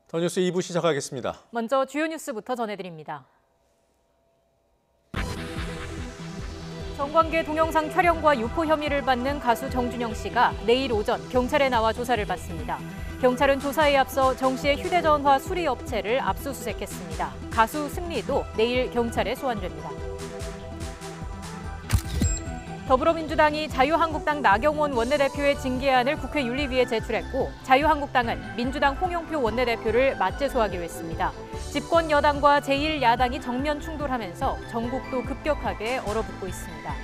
더 뉴스 2부 시작하겠습니다. 먼저 주요 뉴스부터 전해드립니다. 성관계 동영상 촬영과 유포 혐의를 받는 가수 정준영 씨가 내일 오전 경찰에 나와 조사를 받습니다. 경찰은 조사에 앞서 정 씨의 휴대전화 수리 업체를 압수수색했습니다. 가수 승리도 내일 경찰에 소환됩니다. 더불어민주당이 자유한국당 나경원 원내대표의 징계안을 국회 윤리위에 제출했고 자유한국당은 민주당 홍영표 원내대표를 맞제소하기로 했습니다. 집권 여당과 제1야당이 정면 충돌하면서 전국도 급격하게 얼어붙고 있습니다.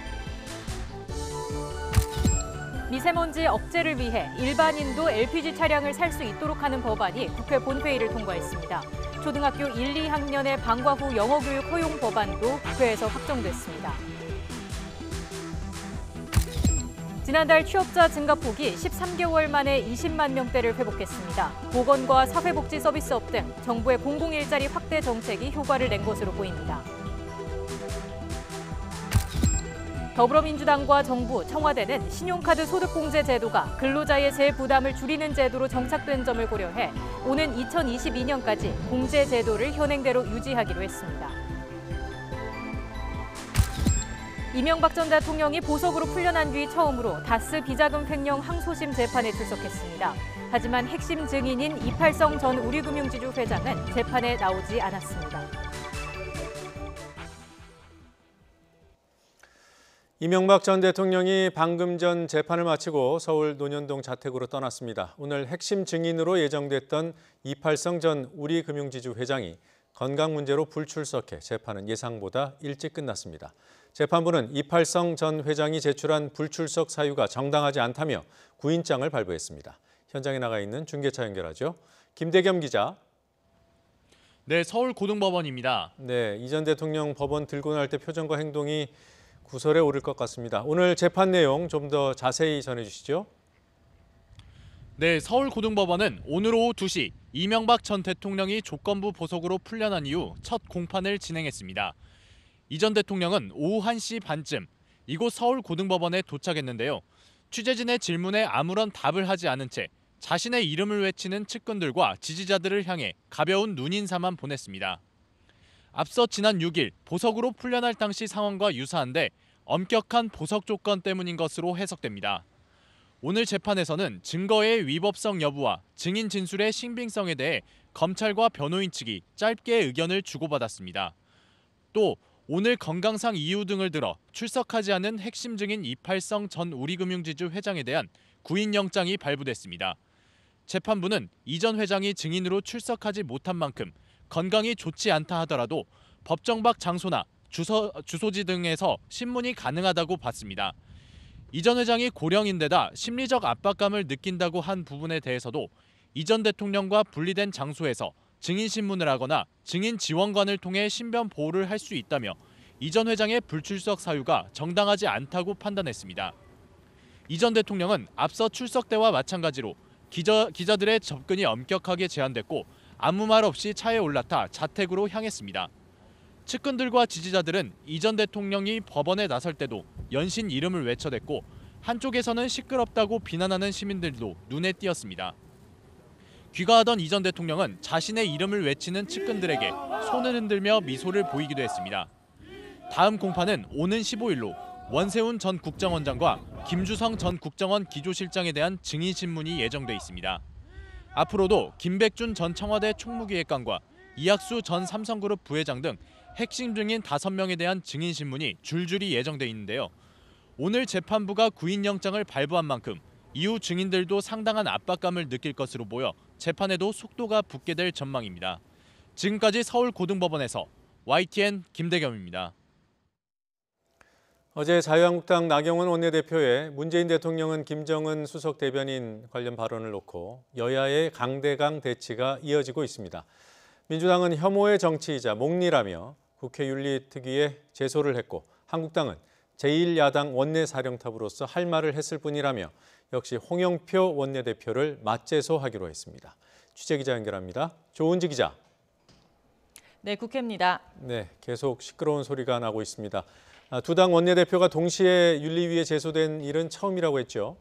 미세먼지 억제를 위해 일반인도 LPG 차량을 살 수 있도록 하는 법안이 국회 본회의를 통과했습니다. 초등학교 1, 2학년의 방과 후 영어교육 허용 법안도 국회에서 확정됐습니다. 지난달 취업자 증가폭이 13개월 만에 20만 명대를 회복했습니다. 보건과 사회복지 서비스업 등 정부의 공공일자리 확대 정책이 효과를 낸 것으로 보입니다. 더불어민주당과 정부, 청와대는 신용카드 소득공제 제도가 근로자의 재부담을 줄이는 제도로 정착된 점을 고려해 오는 2022년까지 공제 제도를 현행대로 유지하기로 했습니다. 이명박 전 대통령이 보석으로 풀려난 뒤 처음으로 다스 비자금 횡령 항소심 재판에 출석했습니다. 하지만 핵심 증인인 이팔성 전 우리금융지주 회장은 재판에 나오지 않았습니다. 이명박 전 대통령이 방금 전 재판을 마치고 서울 논현동 자택으로 떠났습니다. 오늘 핵심 증인으로 예정됐던 이팔성 전 우리금융지주 회장이 건강 문제로 불출석해 재판은 예상보다 일찍 끝났습니다. 재판부는 이팔성 전 회장이 제출한 불출석 사유가 정당하지 않다며 구인장을 발부했습니다. 현장에 나가 있는 중계차 연결하죠. 김대겸 기자. 네, 서울고등법원입니다. 네, 이 전 대통령 법원 들고 나올 때 표정과 행동이 구설에 오를 것 같습니다. 오늘 재판 내용 좀 더 자세히 전해주시죠. 네, 서울고등법원은 오늘 오후 2시 이명박 전 대통령이 조건부 보석으로 풀려난 이후 첫 공판을 진행했습니다. 이 전 대통령은 오후 1시 반쯤 이곳 서울고등법원에 도착했는데요. 취재진의 질문에 아무런 답을 하지 않은 채 자신의 이름을 외치는 측근들과 지지자들을 향해 가벼운 눈인사만 보냈습니다. 앞서 지난 6일 보석으로 풀려날 당시 상황과 유사한데 엄격한 보석 조건 때문인 것으로 해석됩니다. 오늘 재판에서는 증거의 위법성 여부와 증인 진술의 신빙성에 대해 검찰과 변호인 측이 짧게 의견을 주고받았습니다. 또 오늘 건강상 이유 등을 들어 출석하지 않은 핵심 증인 이팔성 전 우리금융지주 회장에 대한 구인영장이 발부됐습니다. 재판부는 이 전 회장이 증인으로 출석하지 못한 만큼 건강이 좋지 않다 하더라도 법정 밖 장소나 주소지 등에서 신문이 가능하다고 봤습니다. 이 전 회장이 고령인데다 심리적 압박감을 느낀다고 한 부분에 대해서도 이 전 대통령과 분리된 장소에서 증인 신문을 하거나 증인 지원관을 통해 신변 보호를 할 수 있다며 이 전 회장의 불출석 사유가 정당하지 않다고 판단했습니다. 이 전 대통령은 앞서 출석 때와 마찬가지로 기자들의 접근이 엄격하게 제한됐고 아무 말 없이 차에 올라타 자택으로 향했습니다. 측근들과 지지자들은 이 전 대통령이 법원에 나설 때도 연신 이름을 외쳐댔고 한쪽에서는 시끄럽다고 비난하는 시민들도 눈에 띄었습니다. 귀가하던 이 전 대통령은 자신의 이름을 외치는 측근들에게 손을 흔들며 미소를 보이기도 했습니다. 다음 공판은 오는 15일로 원세훈 전 국정원장과 김주성 전 국정원 기조실장에 대한 증인 신문이 예정돼 있습니다. 앞으로도 김백준 전 청와대 총무기획관과 이학수 전 삼성그룹 부회장 등 핵심 증인 5명에 대한 증인 신문이 줄줄이 예정돼 있는데요. 오늘 재판부가 구인영장을 발부한 만큼 이후 증인들도 상당한 압박감을 느낄 것으로 보여 재판에도 속도가 붙게 될 전망입니다. 지금까지 서울고등법원에서 YTN 김대겸입니다. 어제 자유한국당 나경원 원내대표의 문재인 대통령은 김정은 수석 대변인 관련 발언을 놓고 여야의 강대강 대치가 이어지고 있습니다. 민주당은 혐오의 정치이자 목리라며 국회 윤리특위에 제소를 했고 한국당은 제1야당 원내사령탑으로서 할 말을 했을 뿐이라며 역시 홍영표 원내대표를 맞제소하기로 했습니다. 취재기자 연결합니다. 조은지 기자. 네, 국회입니다. 네, 계속 시끄러운 소리가 나고 있습니다. 두 당 원내대표가 동시에 윤리위에 제소된 일은 처음이라고 했죠.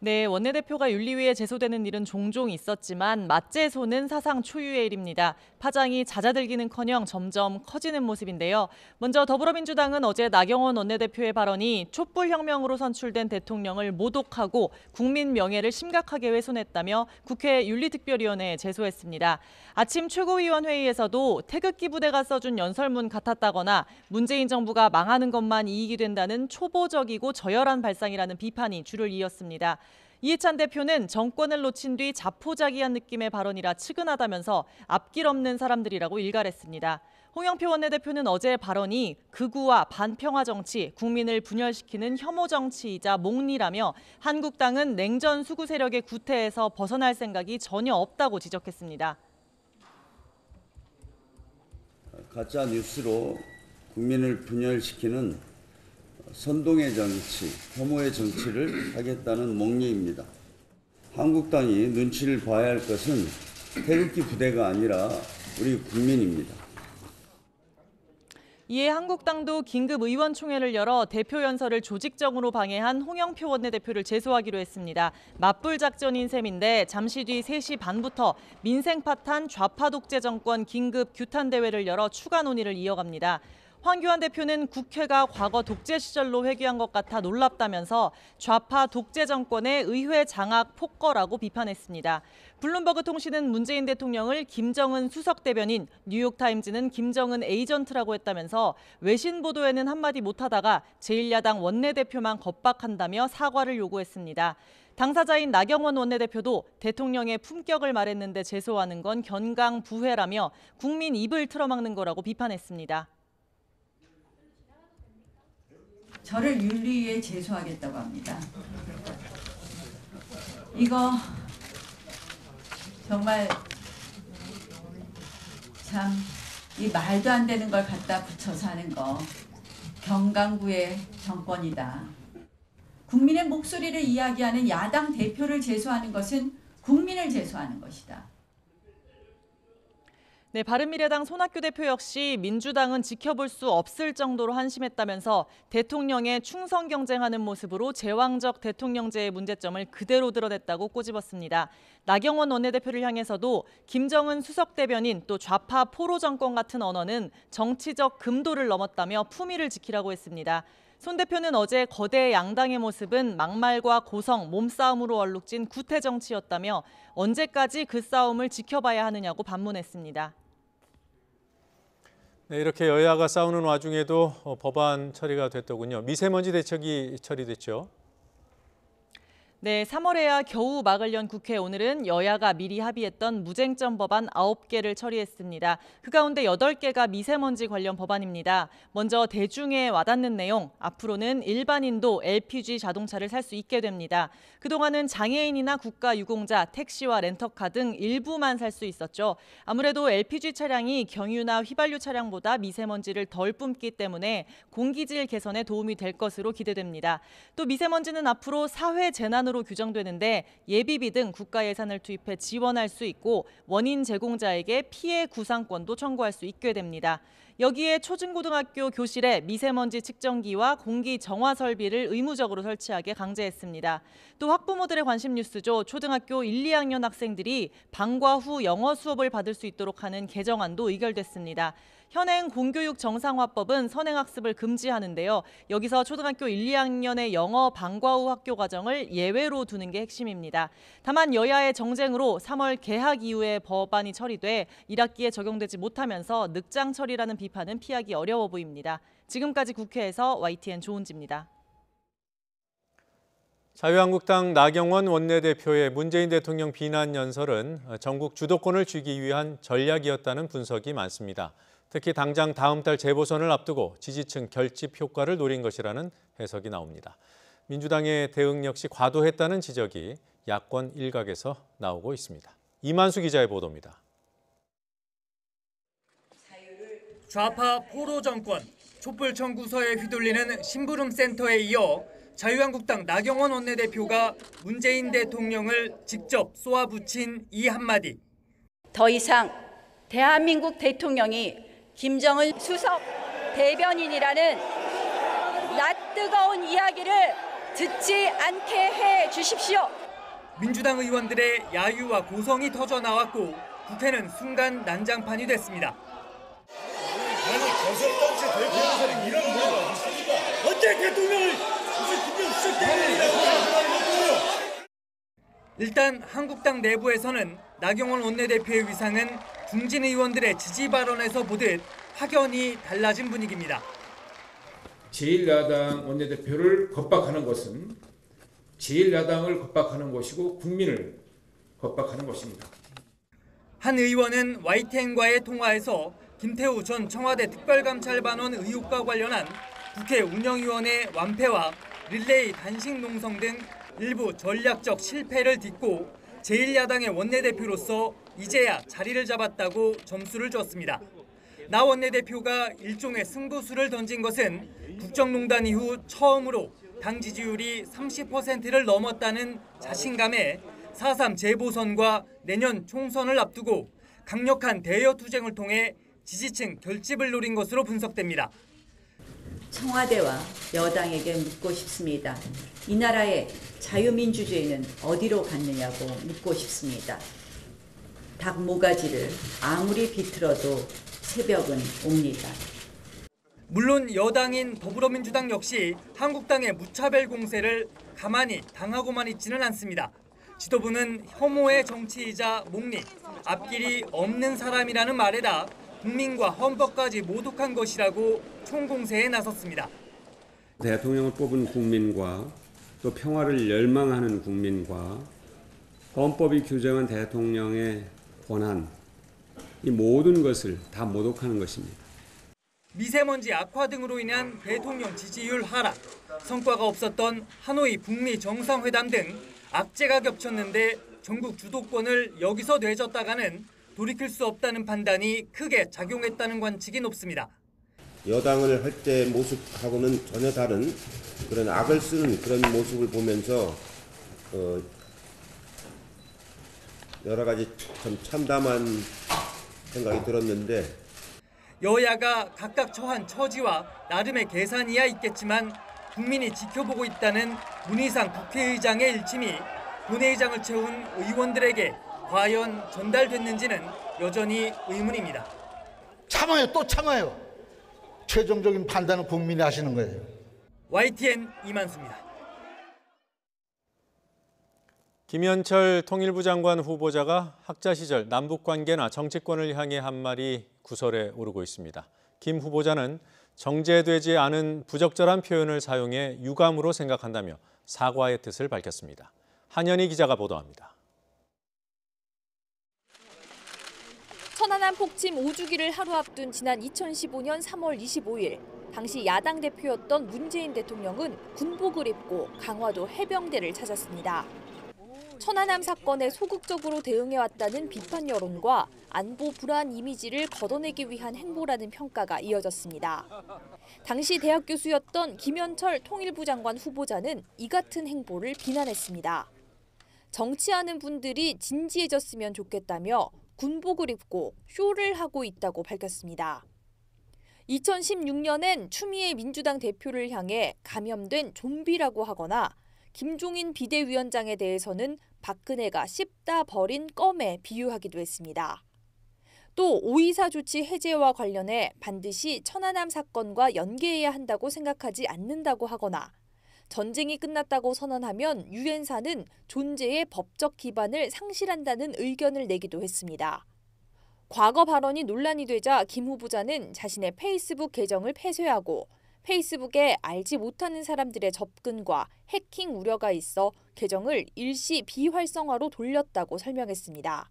네, 원내대표가 윤리위에 제소되는 일은 종종 있었지만 맞제소는 사상 초유의 일입니다. 파장이 잦아들기는커녕 점점 커지는 모습인데요. 먼저 더불어민주당은 어제 나경원 원내대표의 발언이 촛불혁명으로 선출된 대통령을 모독하고 국민 명예를 심각하게 훼손했다며 국회 윤리특별위원회에 제소했습니다. 아침 최고위원 회의에서도 태극기 부대가 써준 연설문 같았다거나 문재인 정부가 망하는 것만 이익이 된다는 초보적이고 저열한 발상이라는 비판이 줄을 이었습니다. 이해찬 대표는 정권을 놓친 뒤 자포자기한 느낌의 발언이라 측은하다면서 앞길 없는 사람들이라고 일갈했습니다. 홍영표 원내대표는 어제 발언이 극우와 반평화 정치, 국민을 분열시키는 혐오 정치이자 몽리라며 한국당은 냉전 수구 세력의 구태에서 벗어날 생각이 전혀 없다고 지적했습니다. 가짜 뉴스로 국민을 분열시키는 선동의 정치, 혐오의 정치를 하겠다는 몽리입니다. 한국당이 눈치를 봐야 할 것은 태극기 부대가 아니라 우리 국민입니다. 이에 한국당도 긴급 의원총회를 열어 대표 연설을 조직적으로 방해한 홍영표 원내대표를 제소하기로 했습니다. 맞불 작전인 셈인데 잠시 뒤 3시 반부터 민생 파탄 좌파 독재 정권 긴급 규탄 대회를 열어 추가 논의를 이어갑니다. 황교안 대표는 국회가 과거 독재 시절로 회귀한 것 같아 놀랍다면서 좌파 독재 정권의 의회 장악 폭거라고 비판했습니다. 블룸버그 통신은 문재인 대통령을 김정은 수석 대변인, 뉴욕타임즈는 김정은 에이전트라고 했다면서 외신 보도에는 한마디 못하다가 제1야당 원내대표만 겁박한다며 사과를 요구했습니다. 당사자인 나경원 원내대표도 대통령의 품격을 말했는데 제소하는 건 견강부회라며 국민 입을 틀어막는 거라고 비판했습니다. 저를 윤리위에 제소하겠다고 합니다. 이거 정말 참 이 말도 안 되는 걸 갖다 붙여서 하는 거 경강부의 정권이다. 국민의 목소리를 이야기하는 야당 대표를 제소하는 것은 국민을 제소하는 것이다. 네, 바른미래당 손학규 대표 역시 민주당은 지켜볼 수 없을 정도로 한심했다면서 대통령의 충성 경쟁하는 모습으로 제왕적 대통령제의 문제점을 그대로 드러냈다고 꼬집었습니다. 나경원 원내대표를 향해서도 김정은 수석 대변인 또 좌파 포로 정권 같은 언어는 정치적 금도를 넘었다며 품위를 지키라고 했습니다. 손 대표는 어제 거대 양당의 모습은 막말과 고성, 몸싸움으로 얼룩진 구태 정치였다며 언제까지 그 싸움을 지켜봐야 하느냐고 반문했습니다. 네, 이렇게 여야가 싸우는 와중에도 법안 처리가 됐더군요. 미세먼지 대책이 처리됐죠. 네, 3월에야 겨우 막을 연 국회 오늘은 여야가 미리 합의했던 무쟁점 법안 9개를 처리했습니다. 그 가운데 8개가 미세먼지 관련 법안입니다. 먼저 대중에 와닿는 내용, 앞으로는 일반인도 LPG 자동차를 살 수 있게 됩니다. 그동안은 장애인이나 국가유공자, 택시와 렌터카 등 일부만 살 수 있었죠. 아무래도 LPG 차량이 경유나 휘발유 차량보다 미세먼지를 덜 뿜기 때문에 공기질 개선에 도움이 될 것으로 기대됩니다. 또 미세먼지는 앞으로 사회 재난으로 규정되는데 예비비 등 국가 예산을 투입해 지원할 수 있고 원인 제공자에게 피해 구상권도 청구할 수 있게 됩니다. 여기에 초중고등학교 교실에 미세먼지 측정기와 공기 정화 설비를 의무적으로 설치하게 강제했습니다. 또 학부모들의 관심 뉴스죠. 초등학교 1, 2학년 학생들이 방과 후 영어 수업을 받을 수 있도록 하는 개정안도 의결됐습니다. 현행 공교육 정상화법은 선행학습을 금지하는데요. 여기서 초등학교 1, 2학년의 영어 방과 후 학교 과정을 예외로 두는 게 핵심입니다. 다만 여야의 정쟁으로 3월 개학 이후에 법안이 처리돼 1학기에 적용되지 못하면서 늑장 처리라는 비판은 피하기 어려워 보입니다. 지금까지 국회에서 YTN 조은지입니다. 자유한국당 나경원 원내대표의 문재인 대통령 비난 연설은 전국 주도권을 쥐기 위한 전략이었다는 분석이 많습니다. 특히 당장 다음 달 재보선을 앞두고 지지층 결집 효과를 노린 것이라는 해석이 나옵니다. 민주당의 대응 역시 과도했다는 지적이 야권 일각에서 나오고 있습니다. 이만수 기자의 보도입니다. 좌파 포로 정권, 촛불 청구서에 휘둘리는 심부름 센터에 이어 자유한국당 나경원 원내대표가 문재인 대통령을 직접 쏘아붙인 이 한마디. 더 이상 대한민국 대통령이 김정은 수석 대변인이라는 낯뜨거운 이야기를 듣지 않게 해 주십시오. 민주당 의원들의 야유와 고성이 터져 나왔고 국회는 순간 난장판이 됐습니다. 아니 교섭단체 대표는 이런 거 어째 대통령을 무슨 김정숙 대통령이라고 일단 한국당 내부에서는 나경원 원내대표의 위상은 중진 의원들의 지지 발언에서 보듯 확연히 달라진 분위기입니다. 제1야당 원내대표를 겁박하는 것은 제1야당을 겁박하는 것이고 국민을 겁박하는 것입니다. 한 의원은 YTN과의 통화에서 김태우 전 청와대 특별감찰반원 의혹과 관련한 국회 운영위원회 완패와 릴레이 단식 농성 등 일부 전략적 실패를 딛고 제1야당의 원내대표로서 이제야 자리를 잡았다고 점수를 줬습니다. 나 원내대표가 일종의 승부수를 던진 것은 국정농단 이후 처음으로 당 지지율이 30%를 넘었다는 자신감에 4.3 재보선과 내년 총선을 앞두고 강력한 대여 투쟁을 통해 지지층 결집을 노린 것으로 분석됩니다. 청와대와 여당에게 묻고 싶습니다. 이 나라의 자유민주주의는 어디로 갔느냐고 묻고 싶습니다. 닭 모가지를 아무리 비틀어도 새벽은 옵니다. 물론 여당인 더불어민주당 역시 한국당의 무차별 공세를 가만히 당하고만 있지는 않습니다. 지도부는 혐오의 정치이자 목리, 앞길이 없는 사람이라는 말에다 국민과 헌법까지 모독한 것이라고 총공세에 나섰습니다. 대통령을 뽑은 국민과 또 평화를 열망하는 국민과 헌법이 규정한 대통령의 권한, 이 모든 것을 다 모독하는 것입니다. 미세먼지 악화 등으로 인한 대통령 지지율 하락, 성과가 없었던 하노이 북미 정상회담 등 악재가 겹쳤는데 전국 주도권을 여기서 내줬다가는 돌이킬 수 없다는 판단이 크게 작용했다는 관측이 높습니다. 여당을 할 때 모습하고는 전혀 다른 그런 악을 쓰는 그런 모습을 보면서 여러 가지 참 참담한 생각이 들었는데 여야가 각각 처한 처지와 나름의 계산이야 있겠지만 국민이 지켜보고 있다는 문희상 국회의장의 일침이 본회의장을 채운 의원들에게 과연 전달됐는지는 여전히 의문입니다. 참아요, 또 참아요. 최종적인 판단은 국민이 하시는 거예요. YTN 이만수입니다. 김현철 통일부 장관 후보자가 학자 시절 남북관계나 정치권을 향해 한 말이 구설에 오르고 있습니다. 김 후보자는 정제되지 않은 부적절한 표현을 사용해 유감으로 생각한다며 사과의 뜻을 밝혔습니다. 한현희 기자가 보도합니다. 천안함 폭침 5주기를 하루 앞둔 지난 2015년 3월 25일, 당시 야당 대표였던 문재인 대통령은 군복을 입고 강화도 해병대를 찾았습니다. 천안함 사건에 소극적으로 대응해왔다는 비판 여론과 안보 불안 이미지를 걷어내기 위한 행보라는 평가가 이어졌습니다. 당시 대학 교수였던 김현철 통일부 장관 후보자는 이 같은 행보를 비난했습니다. 정치하는 분들이 진지해졌으면 좋겠다며 군복을 입고 쇼를 하고 있다고 밝혔습니다. 2016년엔 추미애 민주당 대표를 향해 감염된 좀비라고 하거나 김종인 비대위원장에 대해서는 박근혜가 씹다 버린 껌에 비유하기도 했습니다. 또 5.24 조치 해제와 관련해 반드시 천안함 사건과 연계해야 한다고 생각하지 않는다고 하거나 전쟁이 끝났다고 선언하면 유엔사는 존재의 법적 기반을 상실한다는 의견을 내기도 했습니다. 과거 발언이 논란이 되자 김 후보자는 자신의 페이스북 계정을 폐쇄하고 페이스북에 알지 못하는 사람들의 접근과 해킹 우려가 있어 계정을 일시 비활성화로 돌렸다고 설명했습니다.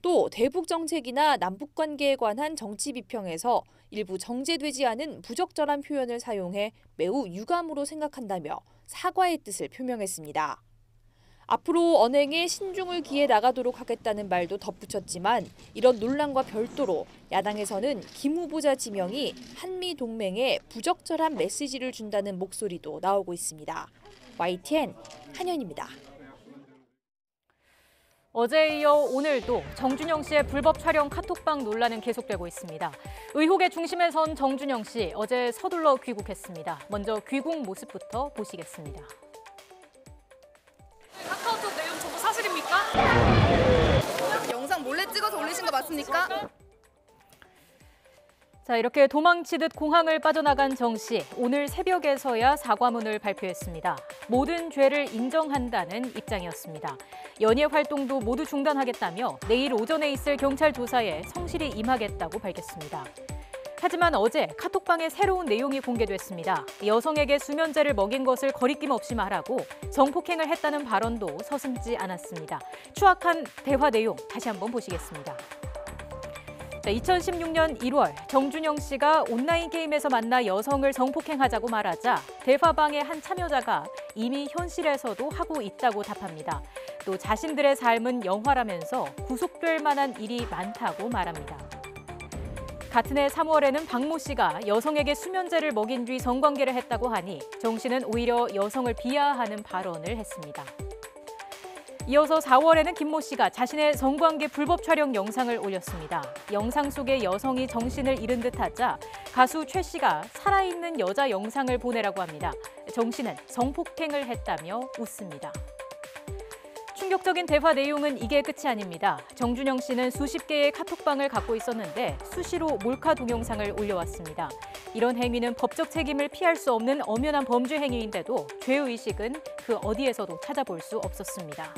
또 대북 정책이나 남북 관계에 관한 정치 비평에서 일부 정제되지 않은 부적절한 표현을 사용해 매우 유감으로 생각한다며 사과의 뜻을 표명했습니다. 앞으로 언행에 신중을 기해 나가도록 하겠다는 말도 덧붙였지만 이런 논란과 별도로 야당에서는 김 후보자 지명이 한미 동맹에 부적절한 메시지를 준다는 목소리도 나오고 있습니다. YTN 한현입니다. 어제에 이어 오늘도 정준영 씨의 불법 촬영 카톡방 논란은 계속되고 있습니다. 의혹의 중심에 선 정준영 씨 어제 서둘러 귀국했습니다. 먼저 귀국 모습부터 보시겠습니다. 영상 몰래 찍어서 올리신 거 맞습니까? 자, 이렇게 도망치듯 공항을 빠져나간 정 씨. 오늘 새벽에서야 사과문을 발표했습니다. 모든 죄를 인정한다는 입장이었습니다. 연예 활동도 모두 중단하겠다며 내일 오전에 있을 경찰 조사에 성실히 임하겠다고 밝혔습니다. 하지만 어제 카톡방에 새로운 내용이 공개됐습니다. 여성에게 수면제를 먹인 것을 거리낌 없이 말하고 성폭행을 했다는 발언도 서슴지 않았습니다. 추악한 대화 내용 다시 한번 보시겠습니다. 2016년 1월 정준영 씨가 온라인 게임에서 만나 여성을 성폭행하자고 말하자 대화방의 한 참여자가 이미 현실에서도 하고 있다고 답합니다. 또 자신들의 삶은 영화라면서 구속될 만한 일이 많다고 말합니다. 같은 해 3월에는 박모 씨가 여성에게 수면제를 먹인 뒤 성관계를 했다고 하니 정 씨는 오히려 여성을 비하하는 발언을 했습니다. 이어서 4월에는 김모 씨가 자신의 성관계 불법 촬영 영상을 올렸습니다. 영상 속에 여성이 정신을 잃은 듯하자 가수 최 씨가 살아있는 여자 영상을 보내라고 합니다. 정 씨는 성폭행을 했다며 웃습니다. 충격적인 대화 내용은 이게 끝이 아닙니다. 정준영 씨는 수십 개의 카톡방을 갖고 있었는데 수시로 몰카 동영상을 올려왔습니다. 이런 행위는 법적 책임을 피할 수 없는 엄연한 범죄 행위인데도 죄의식은 그 어디에서도 찾아볼 수 없었습니다.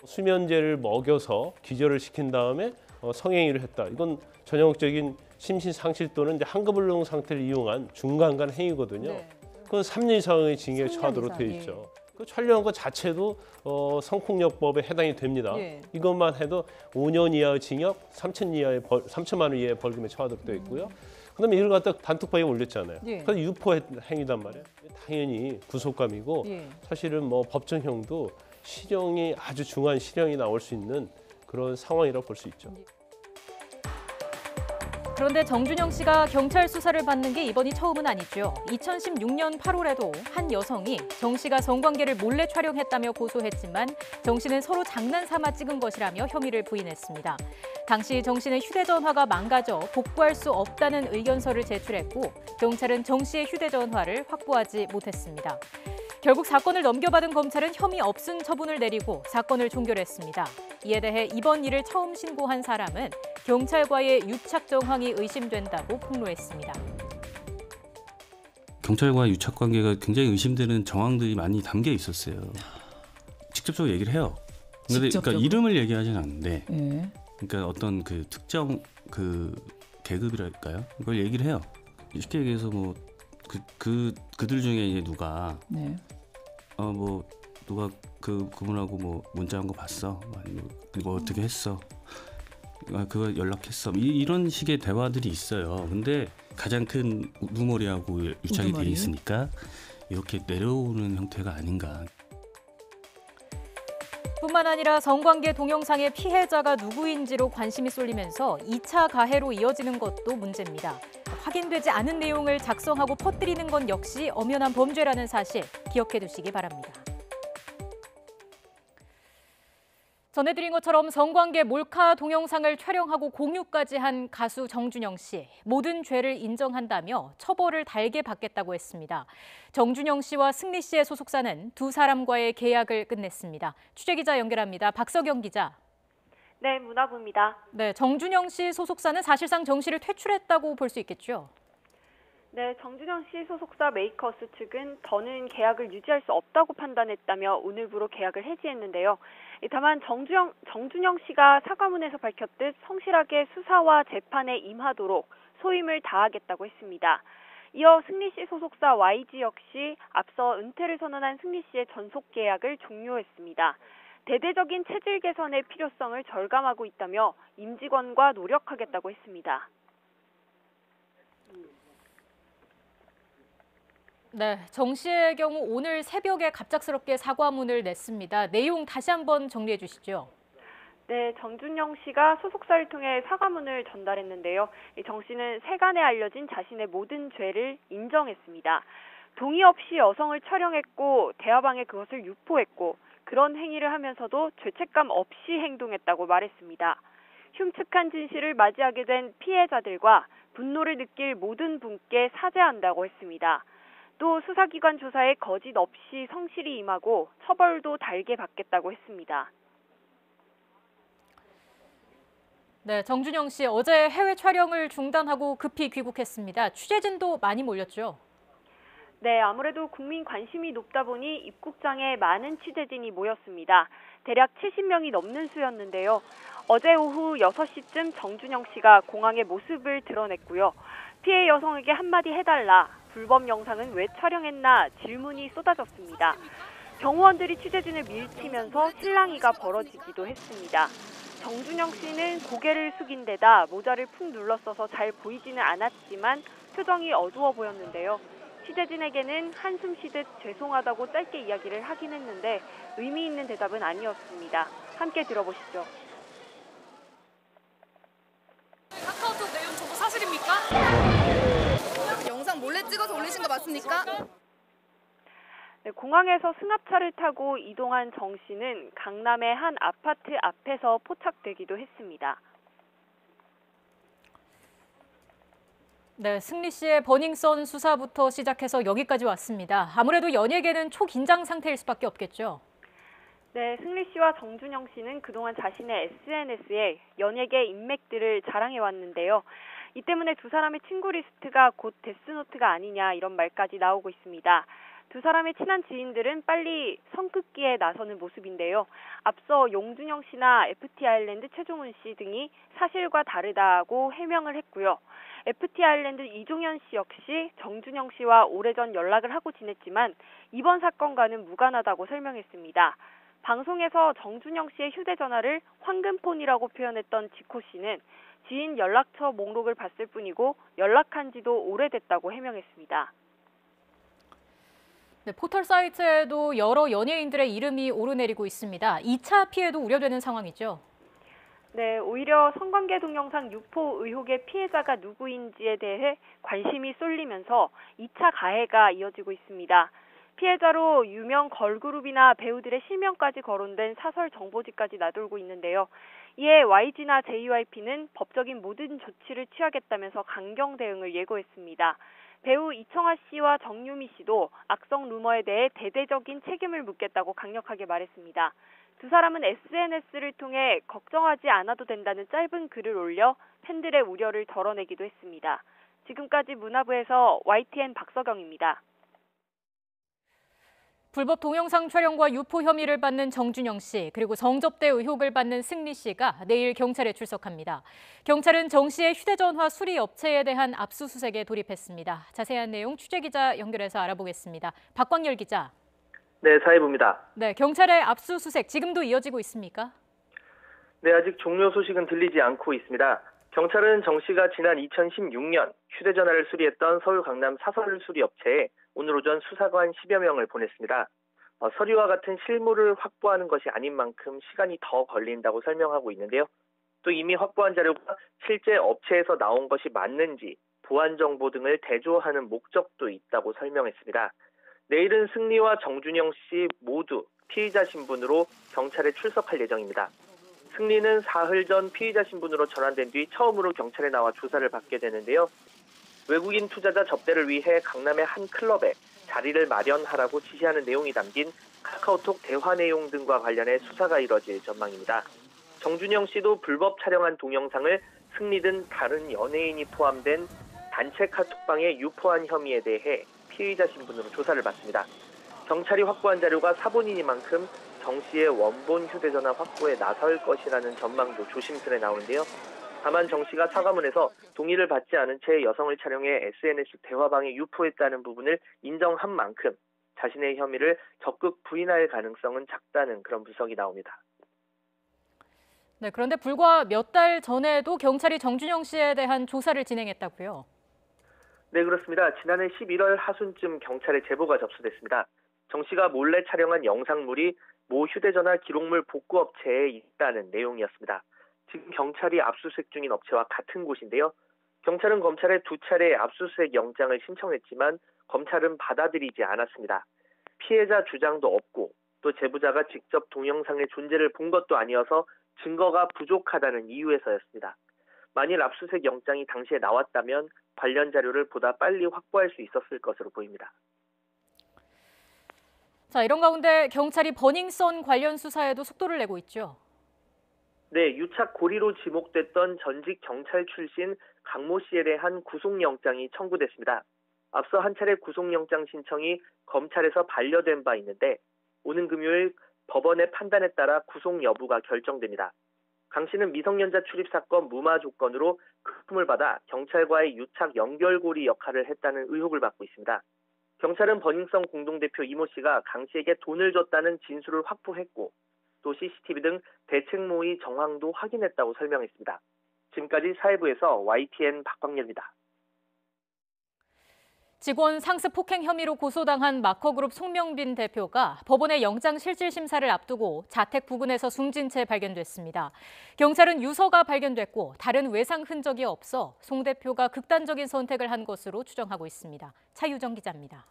수면제를 먹여서 기절을 시킨 다음에 성행위를 했다. 이건 전형적인 심신상실 또는 이제 한급을동 상태를 이용한 중간간 행위거든요. 네. 그건 3년 이상의 징역에 처하도록 되어 있죠. 그 촬영한 것 자체도 성폭력법에 해당이 됩니다. 예. 이것만 해도 5년 이하의 징역, 3천만 원 이하의 벌금에 처하도록 되어 있고요. 그다음에 이걸 갖다 단톡방에 올렸잖아요. 예. 그래서 유포 행위단 말이에요. 당연히 구속감이고 예. 사실은 뭐 법정형도 실형이 아주 중한 실형이 나올 수 있는 그런 상황이라고 볼 수 있죠. 그런데 정준영 씨가 경찰 수사를 받는 게 이번이 처음은 아니죠. 2016년 8월에도 한 여성이 정 씨가 성관계를 몰래 촬영했다며 고소했지만 정 씨는 서로 장난삼아 찍은 것이라며 혐의를 부인했습니다. 당시 정 씨는 휴대전화가 망가져 복구할 수 없다는 의견서를 제출했고 경찰은 정 씨의 휴대전화를 확보하지 못했습니다. 결국 사건을 넘겨받은 검찰은 혐의 없음 처분을 내리고 사건을 종결했습니다. 이에 대해 이번 일을 처음 신고한 사람은 경찰과의 유착 정황이 의심된다고 폭로했습니다. 경찰과의 유착 관계가 굉장히 의심되는 정황들이 많이 담겨 있었어요. 직접적으로 얘기를 해요. 그러니까 이름을 얘기하지는 않는데, 예. 그러니까 어떤 그 특정 그 계급이랄까요? 이걸 얘기를 해요. 쉽게 얘기해서 뭐 그들 중에 이제 누가 네. 뭐 누가 그분하고 뭐 문자한 거 봤어? 뭐 어떻게 했어? 그거 연락했어? 이런 식의 대화들이 있어요. 근데 가장 큰 우두머리하고 유착이 돼 있으니까 이렇게 내려오는 형태가 아닌가. 뿐만 아니라 성관계 동영상의 피해자가 누구인지로 관심이 쏠리면서 2차 가해로 이어지는 것도 문제입니다. 확인되지 않은 내용을 작성하고 퍼뜨리는 건 역시 엄연한 범죄라는 사실 기억해 두시기 바랍니다. 전해드린 것처럼 성관계 몰카 동영상을 촬영하고 공유까지 한 가수 정준영 씨. 모든 죄를 인정한다며 처벌을 달게 받겠다고 했습니다. 정준영 씨와 승리 씨의 소속사는 두 사람과의 계약을 끝냈습니다. 취재기자 연결합니다. 박석영 기자. 네, 문화부입니다. 네, 정준영 씨 소속사는 사실상 정 씨를 퇴출했다고 볼 수 있겠죠? 네, 정준영 씨 소속사 메이커스 측은 더는 계약을 유지할 수 없다고 판단했다며 오늘부로 계약을 해지했는데요. 다만 정준영 씨가 사과문에서 밝혔듯 성실하게 수사와 재판에 임하도록 소임을 다하겠다고 했습니다. 이어 승리 씨 소속사 YG 역시 앞서 은퇴를 선언한 승리 씨의 전속 계약을 종료했습니다. 대대적인 체질 개선의 필요성을 절감하고 있다며 임직원과 노력하겠다고 했습니다. 네, 정 씨의 경우 오늘 새벽에 갑작스럽게 사과문을 냈습니다. 내용 다시 한번 정리해 주시죠. 네, 정준영 씨가 소속사를 통해 사과문을 전달했는데요. 정 씨는 세간에 알려진 자신의 모든 죄를 인정했습니다. 동의 없이 여성을 촬영했고 대화방에 그것을 유포했고 그런 행위를 하면서도 죄책감 없이 행동했다고 말했습니다. 흉측한 진실을 맞이하게 된 피해자들과 분노를 느낄 모든 분께 사죄한다고 했습니다. 또 수사기관 조사에 거짓 없이 성실히 임하고 처벌도 달게 받겠다고 했습니다. 네, 정준영 씨 어제 해외 촬영을 중단하고 급히 귀국했습니다. 취재진도 많이 몰렸죠? 네, 아무래도 국민 관심이 높다 보니 입국장에 많은 취재진이 모였습니다. 대략 70명이 넘는 수였는데요. 어제 오후 6시쯤 정준영 씨가 공항의 모습을 드러냈고요. 피해 여성에게 한마디 해달라, 불법 영상은 왜 촬영했나 질문이 쏟아졌습니다. 경호원들이 취재진을 밀치면서 실랑이가 벌어지기도 했습니다. 정준영 씨는 고개를 숙인 데다 모자를 푹 눌렀어서 잘 보이지는 않았지만 표정이 어두워 보였는데요. 취재진에게는 한숨 쉬듯 죄송하다고 짧게 이야기를 하긴 했는데 의미 있는 대답은 아니었습니다. 함께 들어보시죠. 카카오톡 내용 저거 사실입니까? 영상 몰래 찍어서 올리신 거 맞습니까? 네, 공항에서 승합차를 타고 이동한 정 씨는 강남의 한 아파트 앞에서 포착되기도 했습니다. 네, 승리 씨의 버닝썬 수사부터 시작해서 여기까지 왔습니다. 아무래도 연예계는 초긴장 상태일 수밖에 없겠죠? 네, 승리 씨와 정준영 씨는 그동안 자신의 SNS에 연예계 인맥들을 자랑해왔는데요. 이 때문에 두 사람의 친구 리스트가 곧 데스노트가 아니냐 이런 말까지 나오고 있습니다. 두 사람의 친한 지인들은 빨리 성급기에 나서는 모습인데요. 앞서 용준영 씨나 FT 아일랜드 최종훈 씨 등이 사실과 다르다고 해명을 했고요. FT 아일랜드 이종현 씨 역시 정준영 씨와 오래전 연락을 하고 지냈지만 이번 사건과는 무관하다고 설명했습니다. 방송에서 정준영 씨의 휴대전화를 황금폰이라고 표현했던 지코 씨는 지인 연락처 목록을 봤을 뿐이고 연락한 지도 오래됐다고 해명했습니다. 네, 포털 사이트에도 여러 연예인들의 이름이 오르내리고 있습니다. 2차 피해도 우려되는 상황이죠? 네, 오히려 성관계 동영상 유포 의혹의 피해자가 누구인지에 대해 관심이 쏠리면서 2차 가해가 이어지고 있습니다. 피해자로 유명 걸그룹이나 배우들의 실명까지 거론된 사설 정보지까지 나돌고 있는데요. 이에 YG나 JYP는 법적인 모든 조치를 취하겠다면서 강경 대응을 예고했습니다. 배우 이청아 씨와 정유미 씨도 악성 루머에 대해 대대적인 책임을 묻겠다고 강력하게 말했습니다. 두 사람은 SNS를 통해 걱정하지 않아도 된다는 짧은 글을 올려 팬들의 우려를 덜어내기도 했습니다. 지금까지 문화부에서 YTN 박서경입니다. 불법 동영상 촬영과 유포 혐의를 받는 정준영 씨, 그리고 성접대 의혹을 받는 승리 씨가 내일 경찰에 출석합니다. 경찰은 정 씨의 휴대전화 수리 업체에 대한 압수수색에 돌입했습니다. 자세한 내용 취재기자 연결해서 알아보겠습니다. 박광열 기자. 네, 사회부입니다. 네, 경찰의 압수수색 지금도 이어지고 있습니까? 네, 아직 종료 소식은 들리지 않고 있습니다. 경찰은 정 씨가 지난 2016년 휴대전화를 수리했던 서울 강남 사설 수리 업체에 오늘 오전 수사관 10여 명을 보냈습니다. 서류와 같은 실물을 확보하는 것이 아닌 만큼 시간이 더 걸린다고 설명하고 있는데요. 또 이미 확보한 자료가 실제 업체에서 나온 것이 맞는지 보안 정보 등을 대조하는 목적도 있다고 설명했습니다. 내일은 승리와 정준영 씨 모두 피의자 신분으로 경찰에 출석할 예정입니다. 승리는 사흘 전 피의자 신분으로 전환된 뒤 처음으로 경찰에 나와 조사를 받게 되는데요. 외국인 투자자 접대를 위해 강남의 한 클럽에 자리를 마련하라고 지시하는 내용이 담긴 카카오톡 대화 내용 등과 관련해 수사가 이뤄질 전망입니다. 정준영 씨도 불법 촬영한 동영상을 승리 등 다른 연예인이 포함된 단체 카톡방에 유포한 혐의에 대해 피의자 신분으로 조사를 받습니다. 경찰이 확보한 자료가 사본이니만큼 정 씨의 원본 휴대전화 확보에 나설 것이라는 전망도 조심스레 나오는데요. 다만 정 씨가 사과문에서 동의를 받지 않은 채 여성을 촬영해 SNS 대화방에 유포했다는 부분을 인정한 만큼 자신의 혐의를 적극 부인할 가능성은 작다는 그런 분석이 나옵니다. 네, 그런데 불과 몇 달 전에도 경찰이 정준영 씨에 대한 조사를 진행했다고요? 네, 그렇습니다. 지난해 11월 하순쯤 경찰에 제보가 접수됐습니다. 정 씨가 몰래 촬영한 영상물이 모 휴대전화 기록물 복구업체에 있다는 내용이었습니다. 지금 경찰이 압수수색 중인 업체와 같은 곳인데요. 경찰은 검찰에 2차례 압수수색 영장을 신청했지만 검찰은 받아들이지 않았습니다. 피해자 주장도 없고 또 제보자가 직접 동영상의 존재를 본 것도 아니어서 증거가 부족하다는 이유에서였습니다. 만일 압수수색 영장이 당시에 나왔다면 관련 자료를 보다 빨리 확보할 수 있었을 것으로 보입니다. 자, 이런 가운데 경찰이 버닝썬 관련 수사에도 속도를 내고 있죠. 네, 유착 고리로 지목됐던 전직 경찰 출신 강모 씨에 대한 구속영장이 청구됐습니다. 앞서 한 차례 구속영장 신청이 검찰에서 반려된 바 있는데 오는 금요일 법원의 판단에 따라 구속 여부가 결정됩니다. 강 씨는 미성년자 출입 사건 무마 조건으로 금품을 받아 경찰과의 유착 연결고리 역할을 했다는 의혹을 받고 있습니다. 경찰은 버닝썬 공동대표 이모 씨가 강 씨에게 돈을 줬다는 진술을 확보했고 또 CCTV 등 대책 모의 정황도 확인했다고 설명했습니다. 지금까지 사회부에서 YTN 박광렬입니다. 직원 상습 폭행 혐의로 고소당한 마커그룹 송명빈 대표가 법원의 영장실질심사를 앞두고 자택 부근에서 숨진 채 발견됐습니다. 경찰은 유서가 발견됐고 다른 외상 흔적이 없어 송 대표가 극단적인 선택을 한 것으로 추정하고 있습니다. 차유정 기자입니다.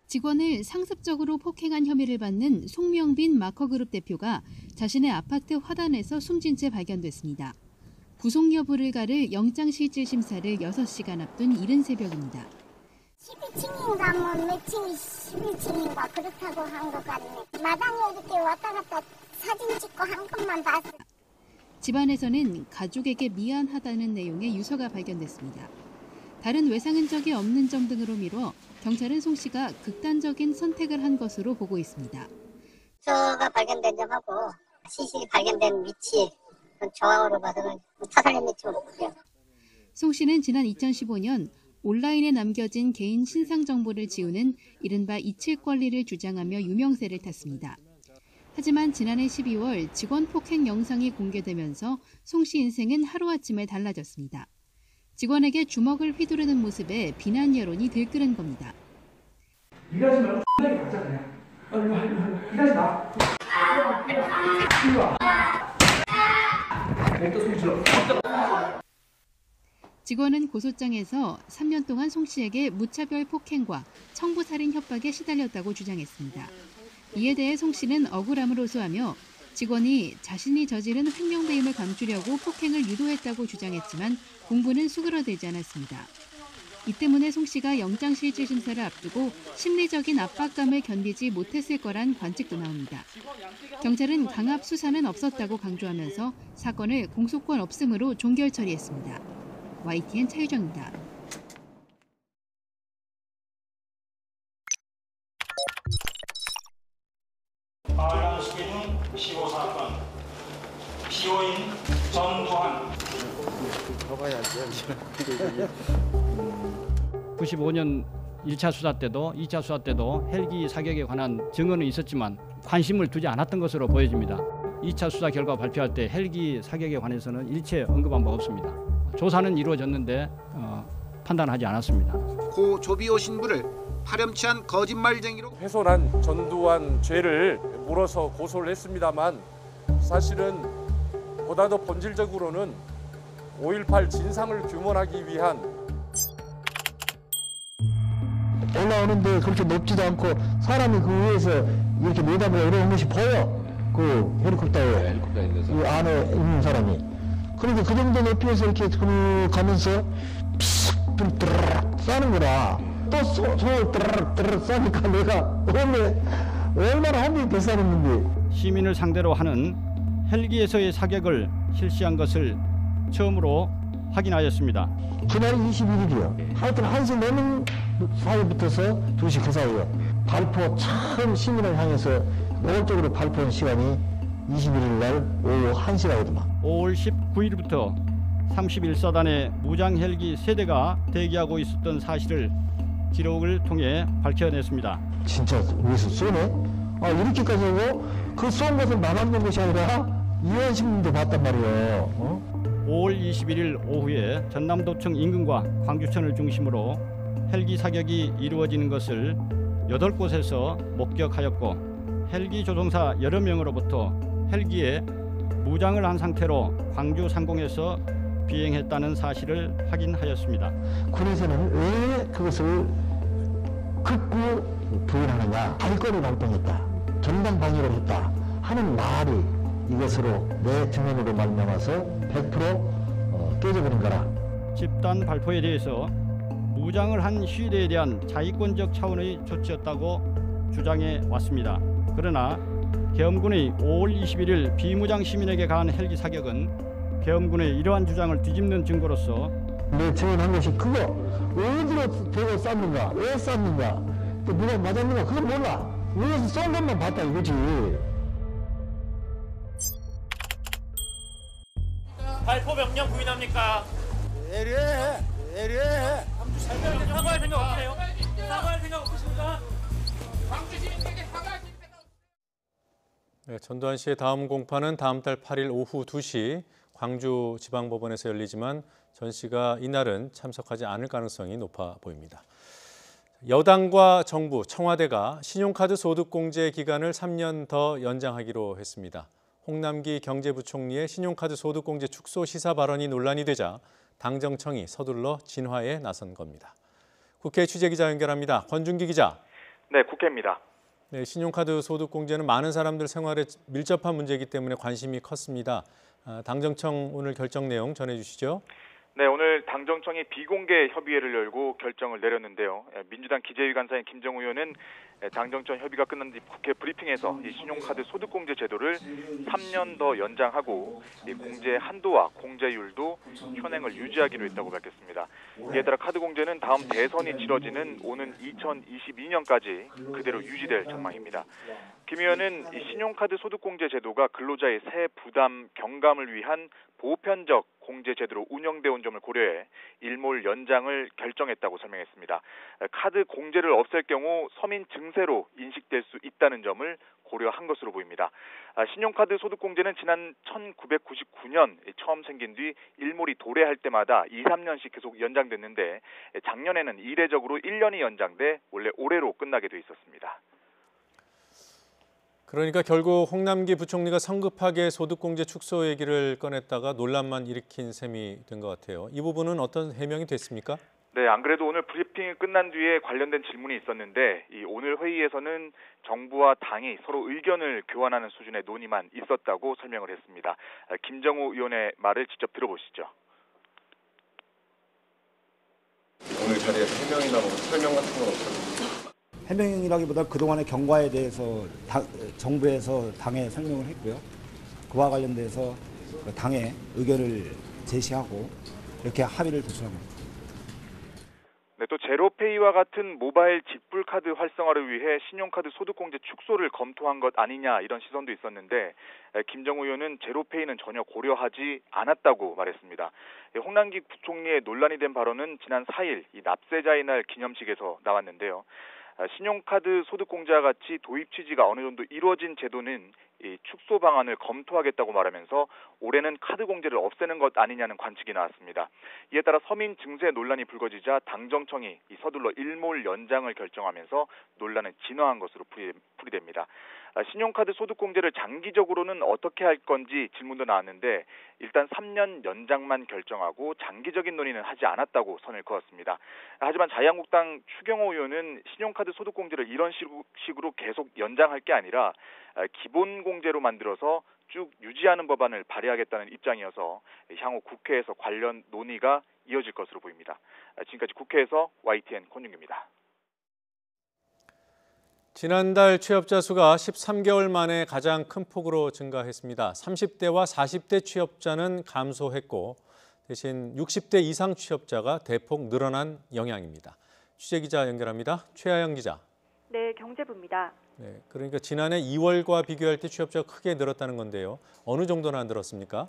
직원을 상습적으로 폭행한 혐의를 받는 송명빈 마커그룹 대표가 자신의 아파트 화단에서 숨진 채 발견됐습니다. 구속 여부를 가를 영장실질심사를 6시간 앞둔 이른 새벽입니다. 12층인가 몇 층이 11층인가 그렇다고 한 것 같네. 마당에 이렇게 왔다 갔다 사진 찍고 한 것만 봤어. 집안에서는 가족에게 미안하다는 내용의 유서가 발견됐습니다. 다른 외상 흔적이 없는 점 등으로 미뤄 경찰은 송 씨가 극단적인 선택을 한 것으로 보고 있습니다. 유서가 발견된 점하고 시신이 발견된 위치 정황으로 봐서는 타살님이 좀 높고요. 송 씨는 지난 2015년 온라인에 남겨진 개인 신상 정보를 지우는 이른바 이칠 권리를 주장하며 유명세를 탔습니다. 하지만 지난해 12월 직원 폭행 영상이 공개되면서 송 씨 인생은 하루아침에 달라졌습니다. 직원에게 주먹을 휘두르는 모습에 비난 여론이 들끓은 겁니다. 일하지 말고 X나게 가자 그냥. 일하지 마. 이리 와. 직원은 고소장에서 3년 동안 송 씨에게 무차별 폭행과 청부살인 협박에 시달렸다고 주장했습니다. 이에 대해 송 씨는 억울함을 호소하며 직원이 자신이 저지른 횡령배임을 감추려고 폭행을 유도했다고 주장했지만 공부는 수그러들지 않았습니다. 이 때문에 송 씨가 영장실질심사를 앞두고 심리적인 압박감을 견디지 못했을 거란 관측도 나옵니다. 경찰은 강압 수사는 없었다고 강조하면서 사건을 공소권 없음으로 종결 처리했습니다. YTN 차유정입니다. 파란시계는 15사건, 피고인 전두환. 95년 1차 수사 때도 2차 수사 때도 헬기 사격에 관한 증언은 있었지만 관심을 두지 않았던 것으로 보여집니다. 2차 수사 결과 발표할 때 헬기 사격에 관해서는 일체 언급한 바 없습니다. 조사는 이루어졌는데 판단하지 않았습니다. 고 조비오 신부를 파렴치한 거짓말쟁이로 훼손한 전두환 죄를 물어서 고소를 했습니다만 사실은 보다 더 본질적으로는 5.18 진상을 규명하기 위한 올라오는데 그렇게 높지도 않고 사람이 그 위에서 이렇게 내다보고 이러는 것이 보여. 그 헬리콥터에 그 안에 있는 사람이. 그런데 그 정도 높이에서 이렇게 가면서 픽 드르륵 쏴는 거라. 또 손을 드르륵 쏴니까 내가 얼마나 한명이 대사했는데. 시민을 상대로 하는 헬기에서의 사격을 실시한 것을 처음으로 확인하였습니다. 그날이 21일이요. 하여튼 1시 넘은 사이부터서 2시 그 사이에 발포 처음 시민을 향해서 노골적으로 발포한 시간이 21일 날 오후 1시라거든요. 5월 19일부터 31사단의 무장 헬기 3대가 대기하고 있었던 사실을 기록을 통해 밝혀냈습니다. 진짜 위에서 쏘네? 이렇게까지 하고 그 쏜 것을 나만 본 것이 아니라 이완식님도 봤단 말이에요. 5월 21일 오후에 전남도청 인근과 광주천을 중심으로 헬기 사격이 이루어지는 것을 8곳에서 목격하였고 헬기 조종사 여러 명으로부터 헬기에 무장을 한 상태로 광주 상공에서 비행했다는 사실을 확인하였습니다. 군에서는 왜 그것을 극구 부인하느냐. 발권을 발동했다. 정당방위를 했다 하는 말이 이것으로 내 증언으로 말미암아서 100% 깨져버린 거라. 집단 발포에 대해서 무장을 한 시위대에 대한 자위권적 차원의 조치였다고 주장해 왔습니다. 그러나 계엄군의 5월 21일 비무장 시민에게 가한 헬기 사격은 계엄군의 이러한 주장을 뒤집는 증거로서 내 증언한 것이 그거 어디로 대고 쐈는가, 왜 쐈는가, 또 누가 맞았는가 그건 몰라. 위에서 쏜 것만 봤다 이거지. 발포 명령 부인합니까? 예리해. 사과할 생각 없으세요? 사과할 생각 없으십니까? 광주 시민에게 사과할 생각. 네, 전두환 씨의 다음 공판은 다음 달 8일 오후 2시 광주지방법원에서 열리지만 전 씨가 이날은 참석하지 않을 가능성이 높아 보입니다. 여당과 정부, 청와대가 신용카드 소득공제 기간을 3년 더 연장하기로 했습니다. 홍남기 경제부총리의 신용카드 소득공제 축소 시사 발언이 논란이 되자 당정청이 서둘러 진화에 나선 겁니다. 국회 취재기자 연결합니다. 권준기 기자. 네, 국회입니다. 네, 신용카드 소득공제는 많은 사람들 생활에 밀접한 문제이기 때문에 관심이 컸습니다. 당정청 오늘 결정 내용 전해주시죠. 네, 오늘 당정청이 비공개 협의회를 열고 결정을 내렸는데요. 민주당 기재위 간사인 김정우 의원은 당정청 협의가 끝난 뒤 국회 브리핑에서 이 신용카드 소득공제 제도를 3년 더 연장하고 이 공제 한도와 공제율도 현행을 유지하기로 했다고 밝혔습니다. 이에 따라 카드 공제는 다음 대선이 치러지는 오는 2022년까지 그대로 유지될 전망입니다. 김 의원은 이 신용카드 소득공제 제도가 근로자의 세 부담 경감을 위한 보편적 공제 제도로 운영돼 온 점을 고려해 일몰 연장을 결정했다고 설명했습니다. 카드 공제를 없앨 경우 서민 증세로 인식될 수 있다는 점을 고려한 것으로 보입니다. 신용카드 소득공제는 지난 1999년 처음 생긴 뒤 일몰이 도래할 때마다 2, 3년씩 계속 연장됐는데 작년에는 이례적으로 1년이 연장돼 원래 올해로 끝나게 돼 있었습니다. 그러니까 결국 홍남기 부총리가 성급하게 소득공제 축소 얘기를 꺼냈다가 논란만 일으킨 셈이 된 것 같아요. 이 부분은 어떤 해명이 됐습니까? 네, 안 그래도 오늘 브리핑이 끝난 뒤에 관련된 질문이 있었는데 이 오늘 회의에서는 정부와 당이 서로 의견을 교환하는 수준의 논의만 있었다고 설명을 했습니다. 김정우 의원의 말을 직접 들어보시죠. 오늘 자리에서 해명이나 설명 같은 건 없었는데. 해명이라기보다 그동안의 경과에 대해서 정부에서 당에 설명을 했고요. 그와 관련돼서 당의 의견을 제시하고 이렇게 합의를 도출합니다. 네, 또 제로페이와 같은 모바일 직불카드 활성화를 위해 신용카드 소득공제 축소를 검토한 것 아니냐 이런 시선도 있었는데 김정우 의원은 제로페이는 전혀 고려하지 않았다고 말했습니다. 홍남기 부총리의 논란이 된 발언은 지난 4일 이 납세자의 날 기념식에서 나왔는데요. 신용카드 소득공제와 같이 도입 취지가 어느 정도 이루어진 제도는 이 축소 방안을 검토하겠다고 말하면서 올해는 카드 공제를 없애는 것 아니냐는 관측이 나왔습니다. 이에 따라 서민 증세 논란이 불거지자 당정청이 이 서둘러 일몰 연장을 결정하면서 논란은 진화한 것으로 풀이됩니다. 신용카드 소득공제를 장기적으로는 어떻게 할 건지 질문도 나왔는데 일단 3년 연장만 결정하고 장기적인 논의는 하지 않았다고 선을 그었습니다. 하지만 자유한국당 추경호 의원은 신용카드 소득공제를 이런 식으로 계속 연장할 게 아니라 기본 공제로 만들어서 쭉 유지하는 법안을 발의하겠다는 입장이어서 향후 국회에서 관련 논의가 이어질 것으로 보입니다. 지금까지 국회에서 YTN 권윤규입니다. 지난달 취업자 수가 13개월 만에 가장 큰 폭으로 증가했습니다. 30대와 40대 취업자는 감소했고 대신 60대 이상 취업자가 대폭 늘어난 영향입니다. 취재기자 연결합니다. 최하영 기자. 네, 경제부입니다. 네, 그러니까 지난해 2월과 비교할 때 취업자가 크게 늘었다는 건데요. 어느 정도나 늘었습니까?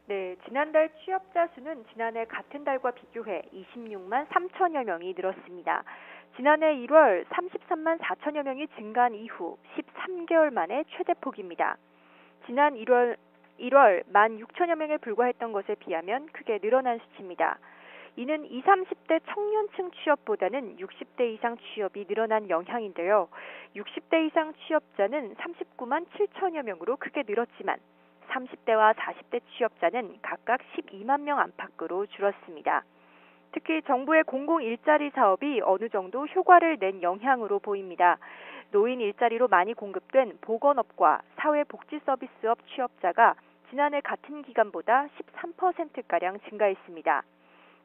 네, 지난달 취업자 수는 지난해 같은 달과 비교해 26만 3천여 명이 늘었습니다. 지난해 1월 33만 4천여 명이 증가한 이후 13개월 만에 최대폭입니다. 지난 1월 1만 6천여 명에 불과했던 것에 비하면 크게 늘어난 수치입니다. 이는 20, 30대 청년층 취업보다는 60대 이상 취업이 늘어난 영향인데요. 60대 이상 취업자는 39만 7천여 명으로 크게 늘었지만 30대와 40대 취업자는 각각 12만 명 안팎으로 줄었습니다. 특히 정부의 공공 일자리 사업이 어느 정도 효과를 낸 영향으로 보입니다. 노인 일자리로 많이 공급된 보건업과 사회복지서비스업 취업자가 지난해 같은 기간보다 13%가량 증가했습니다.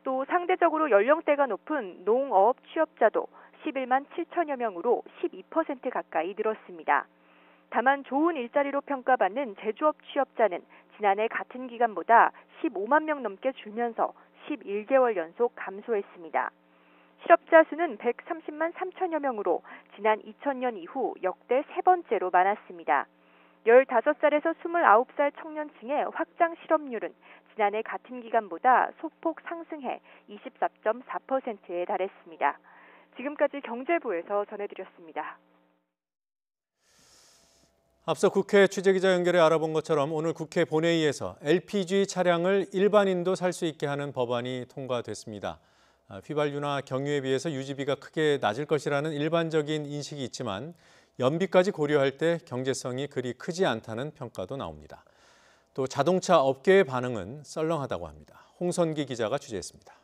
또 상대적으로 연령대가 높은 농업 취업자도 11만 7천여 명으로 12% 가까이 늘었습니다. 다만 좋은 일자리로 평가받는 제조업 취업자는 지난해 같은 기간보다 15만 명 넘게 줄면서 11개월 연속 감소했습니다. 실업자 수는 130만 3천여 명으로 지난 2000년 이후 역대 세 번째로 많았습니다. 15살에서 29살 청년층의 확장 실업률은 지난해 같은 기간보다 소폭 상승해 24.4%에 달했습니다. 지금까지 경제부에서 전해드렸습니다. 앞서 국회 취재기자 연결해 알아본 것처럼 오늘 국회 본회의에서 LPG 차량을 일반인도 살 수 있게 하는 법안이 통과됐습니다. 휘발유나 경유에 비해서 유지비가 크게 낮을 것이라는 일반적인 인식이 있지만 연비까지 고려할 때 경제성이 그리 크지 않다는 평가도 나옵니다. 또 자동차 업계의 반응은 썰렁하다고 합니다. 홍선기 기자가 취재했습니다.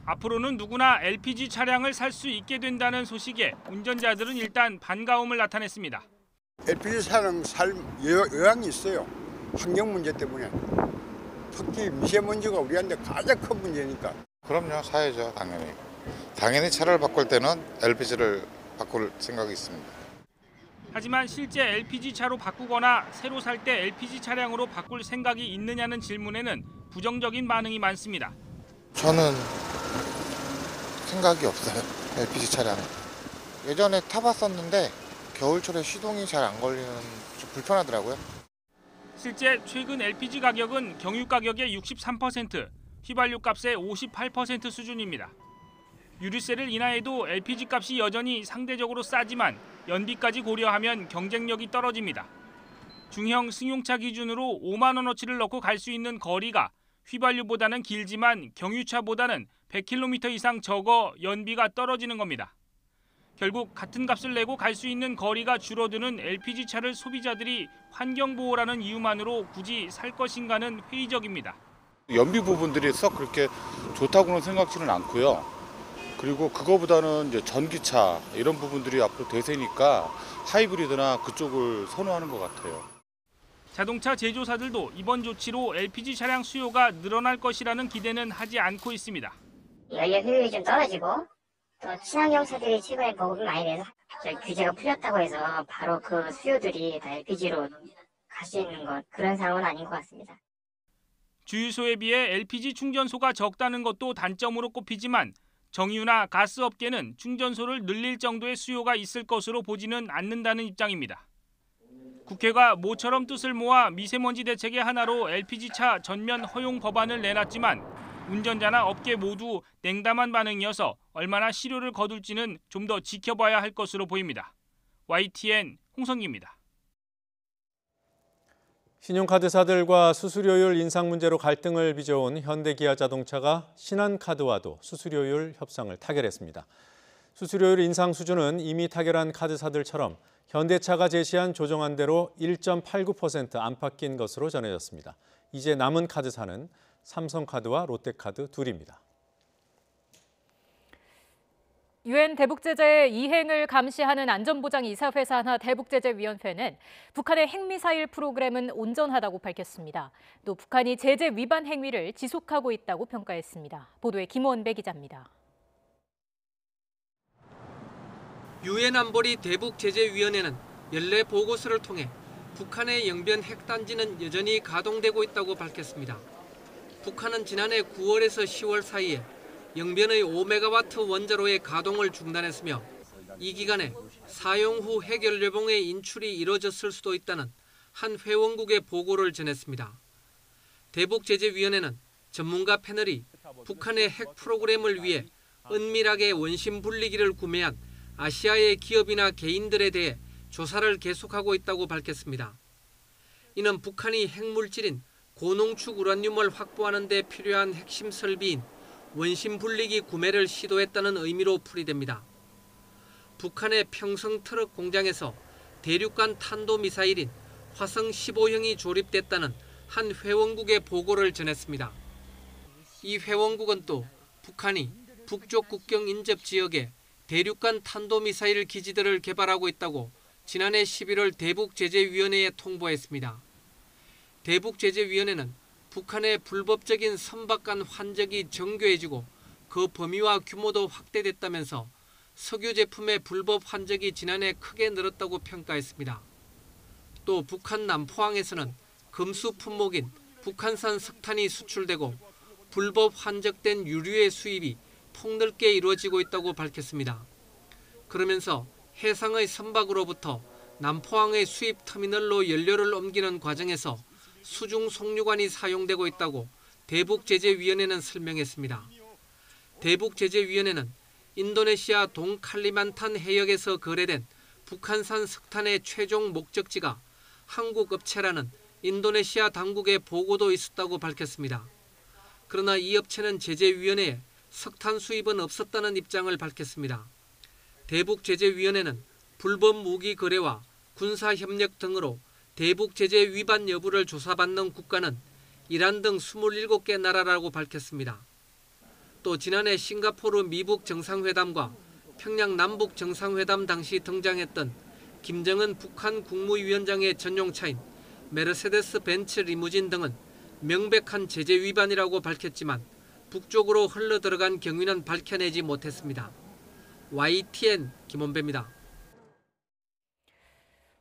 앞으로는 누구나 LPG 차량을 살 수 있게 된다는 소식에 운전자들은 일단 반가움을 나타냈습니다. LPG 차량 살 의향이 있어요. 환경 문제 때문에. 특히 미세먼지가 우리한테 가장 큰 문제니까. 그럼요, 사야죠, 당연히. 당연히 차를 바꿀 때는 LPG를 바꿀 생각이 있습니다. 하지만 실제 LPG 차로 바꾸거나 새로 살 때 LPG 차량으로 바꿀 생각이 있느냐는 질문에는 부정적인 반응이 많습니다. 저는 생각이 없어요, LPG 차량. 예전에 타봤었는데 겨울철에 시동이 잘 안 걸리는 좀 불편하더라고요. 실제 최근 LPG 가격은 경유 가격의 63%, 휘발유 값의 58% 수준입니다. 유류세를 인하해도 LPG 값이 여전히 상대적으로 싸지만 연비까지 고려하면 경쟁력이 떨어집니다. 중형 승용차 기준으로 5만 원어치를 넣고 갈 수 있는 거리가 휘발유보다는 길지만 경유차보다는 100km 이상 적어 연비가 떨어지는 겁니다. 결국 같은 값을 내고 갈 수 있는 거리가 줄어드는 LPG차를 소비자들이 환경보호라는 이유만으로 굳이 살 것인가는 회의적입니다. 연비 부분들이 썩 그렇게 좋다고는 생각지는 않고요. 그리고 그거보다는 이제 전기차 이런 부분들이 앞으로 대세니까 하이브리드나 그쪽을 선호하는 것 같아요. 자동차 제조사들도 이번 조치로 LPG 차량 수요가 늘어날 것이라는 기대는 하지 않고 있습니다. 연료 효율이 좀 떨어지고 또 친환경차들이 최근에 보급이 많이 돼서 규제가 풀렸다고 해서 바로 그 수요들이 다 LPG로 갈 수 있는 그런 상황은 아닌 것 같습니다. 주유소에 비해 LPG 충전소가 적다는 것도 단점으로 꼽히지만 정유나 가스업계는 충전소를 늘릴 정도의 수요가 있을 것으로 보지는 않는다는 입장입니다. 국회가 모처럼 뜻을 모아 미세먼지 대책의 하나로 LPG차 전면 허용 법안을 내놨지만 운전자나 업계 모두 냉담한 반응이어서 얼마나 실효를 거둘지는 좀 더 지켜봐야 할 것으로 보입니다. YTN 홍성기입니다. 신용카드사들과 수수료율 인상 문제로 갈등을 빚어온 현대기아자동차가 신한카드와도 수수료율 협상을 타결했습니다. 수수료율 인상 수준은 이미 타결한 카드사들처럼 현대차가 제시한 조정안대로 1.89% 안팎인 것으로 전해졌습니다. 이제 남은 카드사는 삼성카드와 롯데카드 둘입니다. 유엔 대북제재의 이행을 감시하는 안전보장이사회사 하나 대북제재위원회는 북한의 핵미사일 프로그램은 온전하다고 밝혔습니다. 또 북한이 제재 위반 행위를 지속하고 있다고 평가했습니다. 보도에 김원배 기자입니다. 유엔 안보리 대북제재위원회는 연례 보고서를 통해 북한의 영변 핵단지는 여전히 가동되고 있다고 밝혔습니다. 북한은 지난해 9월에서 10월 사이에 영변의 5메가와트 원자로의 가동을 중단했으며 이 기간에 사용 후 핵연료봉의 인출이 이뤄졌을 수도 있다는 한 회원국의 보고를 전했습니다. 대북제재위원회는 전문가 패널이 북한의 핵 프로그램을 위해 은밀하게 원심 분리기를 구매한 아시아의 기업이나 개인들에 대해 조사를 계속하고 있다고 밝혔습니다. 이는 북한이 핵물질인 고농축 우라늄을 확보하는 데 필요한 핵심 설비인 원심 분리기 구매를 시도했다는 의미로 풀이됩니다. 북한의 평성 트럭 공장에서 대륙간 탄도미사일인 화성 15형이 조립됐다는 한 회원국의 보고를 전했습니다. 이 회원국은 또 북한이 북쪽 국경 인접 지역에 대륙간 탄도미사일 기지들을 개발하고 있다고 지난해 11월 대북제재위원회에 통보했습니다. 대북제재위원회는 북한의 불법적인 선박간 환적이 정교해지고 그 범위와 규모도 확대됐다면서 석유 제품의 불법 환적이 지난해 크게 늘었다고 평가했습니다. 또 북한 남포항에서는 금수 품목인 북한산 석탄이 수출되고 불법 환적된 유류의 수입이 폭넓게 이루어지고 있다고 밝혔습니다. 그러면서 해상의 선박으로부터 남포항의 수입 터미널로 연료를 옮기는 과정에서 수중 송유관이 사용되고 있다고 대북제재위원회는 설명했습니다. 대북제재위원회는 인도네시아 동칼리만탄 해역에서 거래된 북한산 석탄의 최종 목적지가 한국 업체라는 인도네시아 당국의 보고도 있었다고 밝혔습니다. 그러나 이 업체는 제재위원회에 석탄 수입은 없었다는 입장을 밝혔습니다. 대북제재위원회는 불법 무기 거래와 군사협력 등으로 대북제재 위반 여부를 조사받는 국가는 이란 등 27개 나라라고 밝혔습니다. 또 지난해 싱가포르 미북 정상회담과 평양 남북 정상회담 당시 등장했던 김정은 북한 국무위원장의 전용차인 메르세데스 벤츠 리무진 등은 명백한 제재 위반이라고 밝혔지만 북쪽으로 흘러들어간 경위는 밝혀내지 못했습니다. YTN 김원배입니다.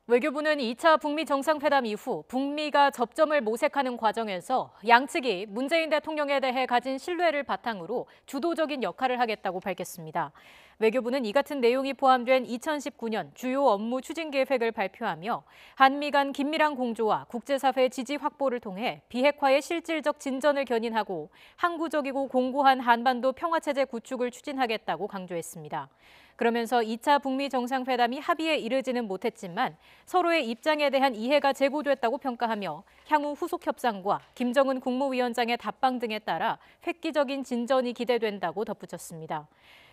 외교부는 2차 북미 정상회담 이후 북미가 접점을 모색하는 과정에서 양측이 문재인 대통령에 대해 가진 신뢰를 바탕으로 주도적인 역할을 하겠다고 밝혔습니다. 외교부는 이 같은 내용이 포함된 2019년 주요 업무 추진 계획을 발표하며 한미 간 긴밀한 공조와 국제사회 지지 확보를 통해 비핵화의 실질적 진전을 견인하고 항구적이고 공고한 한반도 평화체제 구축을 추진하겠다고 강조했습니다. 그러면서 2차 북미 정상회담이 합의에 이르지는 못했지만 서로의 입장에 대한 이해가 제고됐다고 평가하며 향후 후속 협상과 김정은 국무위원장의 답방 등에 따라 획기적인 진전이 기대된다고 덧붙였습니다.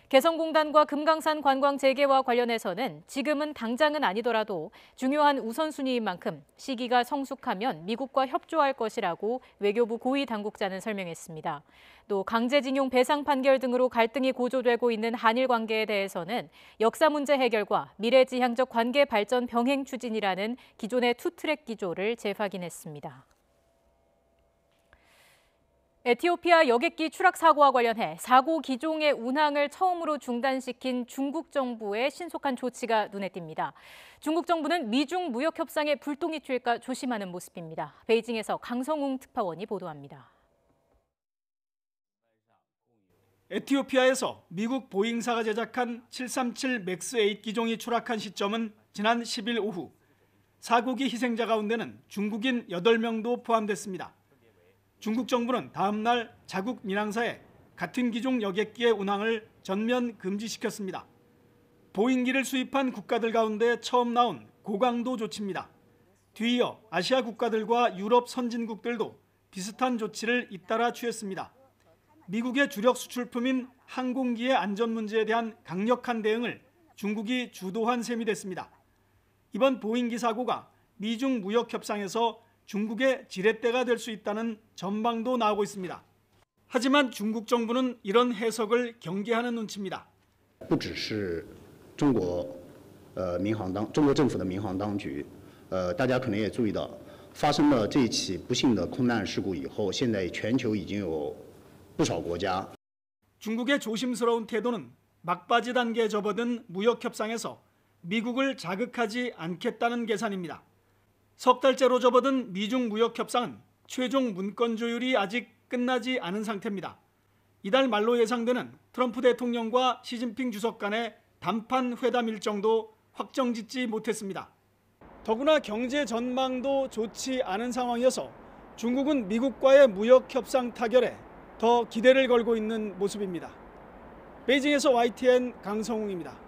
개성공단과 금강산 관광 재개와 관련해서는 지금은 당장은 아니더라도 중요한 우선순위인 만큼 시기가 성숙하면 미국과 협조할 것이라고 외교부 고위 당국자는 설명했습니다. 또 강제징용 배상 판결 등으로 갈등이 고조되고 있는 한일 관계에 대해서는 역사 문제 해결과 미래지향적 관계 발전 병행 추진이라는 기존의 투트랙 기조를 재확인했습니다. 에티오피아 여객기 추락 사고와 관련해 사고 기종의 운항을 처음으로 중단시킨 중국 정부의 신속한 조치가 눈에 띕니다. 중국 정부는 미중 무역 협상에 불똥이 튈까 조심하는 모습입니다. 베이징에서 강성웅 특파원이 보도합니다. 에티오피아에서 미국 보잉사가 제작한 737 맥스 8 기종이 추락한 시점은 지난 10일 오후. 사고기 희생자 가운데는 중국인 8명도 포함됐습니다. 중국 정부는 다음 날 자국 민항사에 같은 기종 여객기의 운항을 전면 금지시켰습니다. 보잉기를 수입한 국가들 가운데 처음 나온 고강도 조치입니다. 뒤이어 아시아 국가들과 유럽 선진국들도 비슷한 조치를 잇따라 취했습니다. 미국의 주력 수출품인 항공기의 안전 문제에 대한 강력한 대응을 중국이 주도한 셈이 됐습니다. 이번 보잉기 사고가 미중 무역 협상에서 중국의 지렛대가 될 수 있다는 전망도 나오고 있습니다. 하지만 중국 정부는 이런 해석을 경계하는 눈치입니다. 不只是中国政府的民航当局，大家可能也注意到，发生了这一起不幸的空难事故以后，现在全球已经有不少国家。 중국의 조심스러운 태도는 막바지 단계에 접어든 무역 협상에서 미국을 자극하지 않겠다는 계산입니다. 석 달째로 접어든 미중 무역 협상은 최종 문건 조율이 아직 끝나지 않은 상태입니다. 이달 말로 예상되는 트럼프 대통령과 시진핑 주석 간의 단판 회담 일정도 확정짓지 못했습니다. 더구나 경제 전망도 좋지 않은 상황이어서 중국은 미국과의 무역 협상 타결에 더 기대를 걸고 있는 모습입니다. 베이징에서 YTN 강성웅입니다.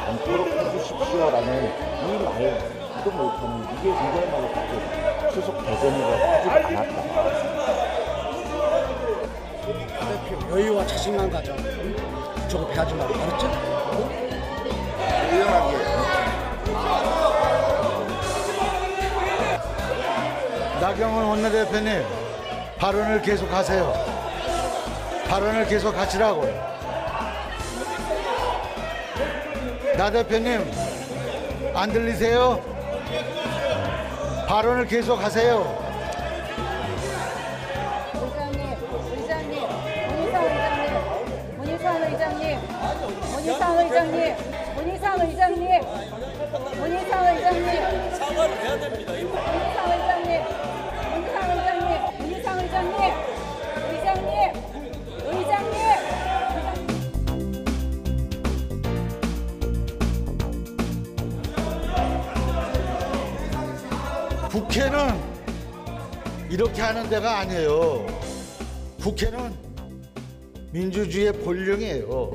않도록 해주십시오라는 이 말도 못하는 이게 이거야말로 수석 대변인으로 하지 않았다. 여유와 자신감 가져. 저거 배하지 마. 알았지? 유연하게. 나경원 원내대표님, 발언을 계속하세요. 발언을 계속 하시라고요. 나 대표님, 안 들리세요? 발언을 계속하세요. 문희상 의장님, 문희상 의장님, 문희상 의장님, 문희상 의장님, 사과를 해야 됩니다. 문희상 의장님, 문희상 의장님, 문희상 의장님, 의장님. 국회는 이렇게 하는 데가 아니에요. 국회는 민주주의의 본령이에요.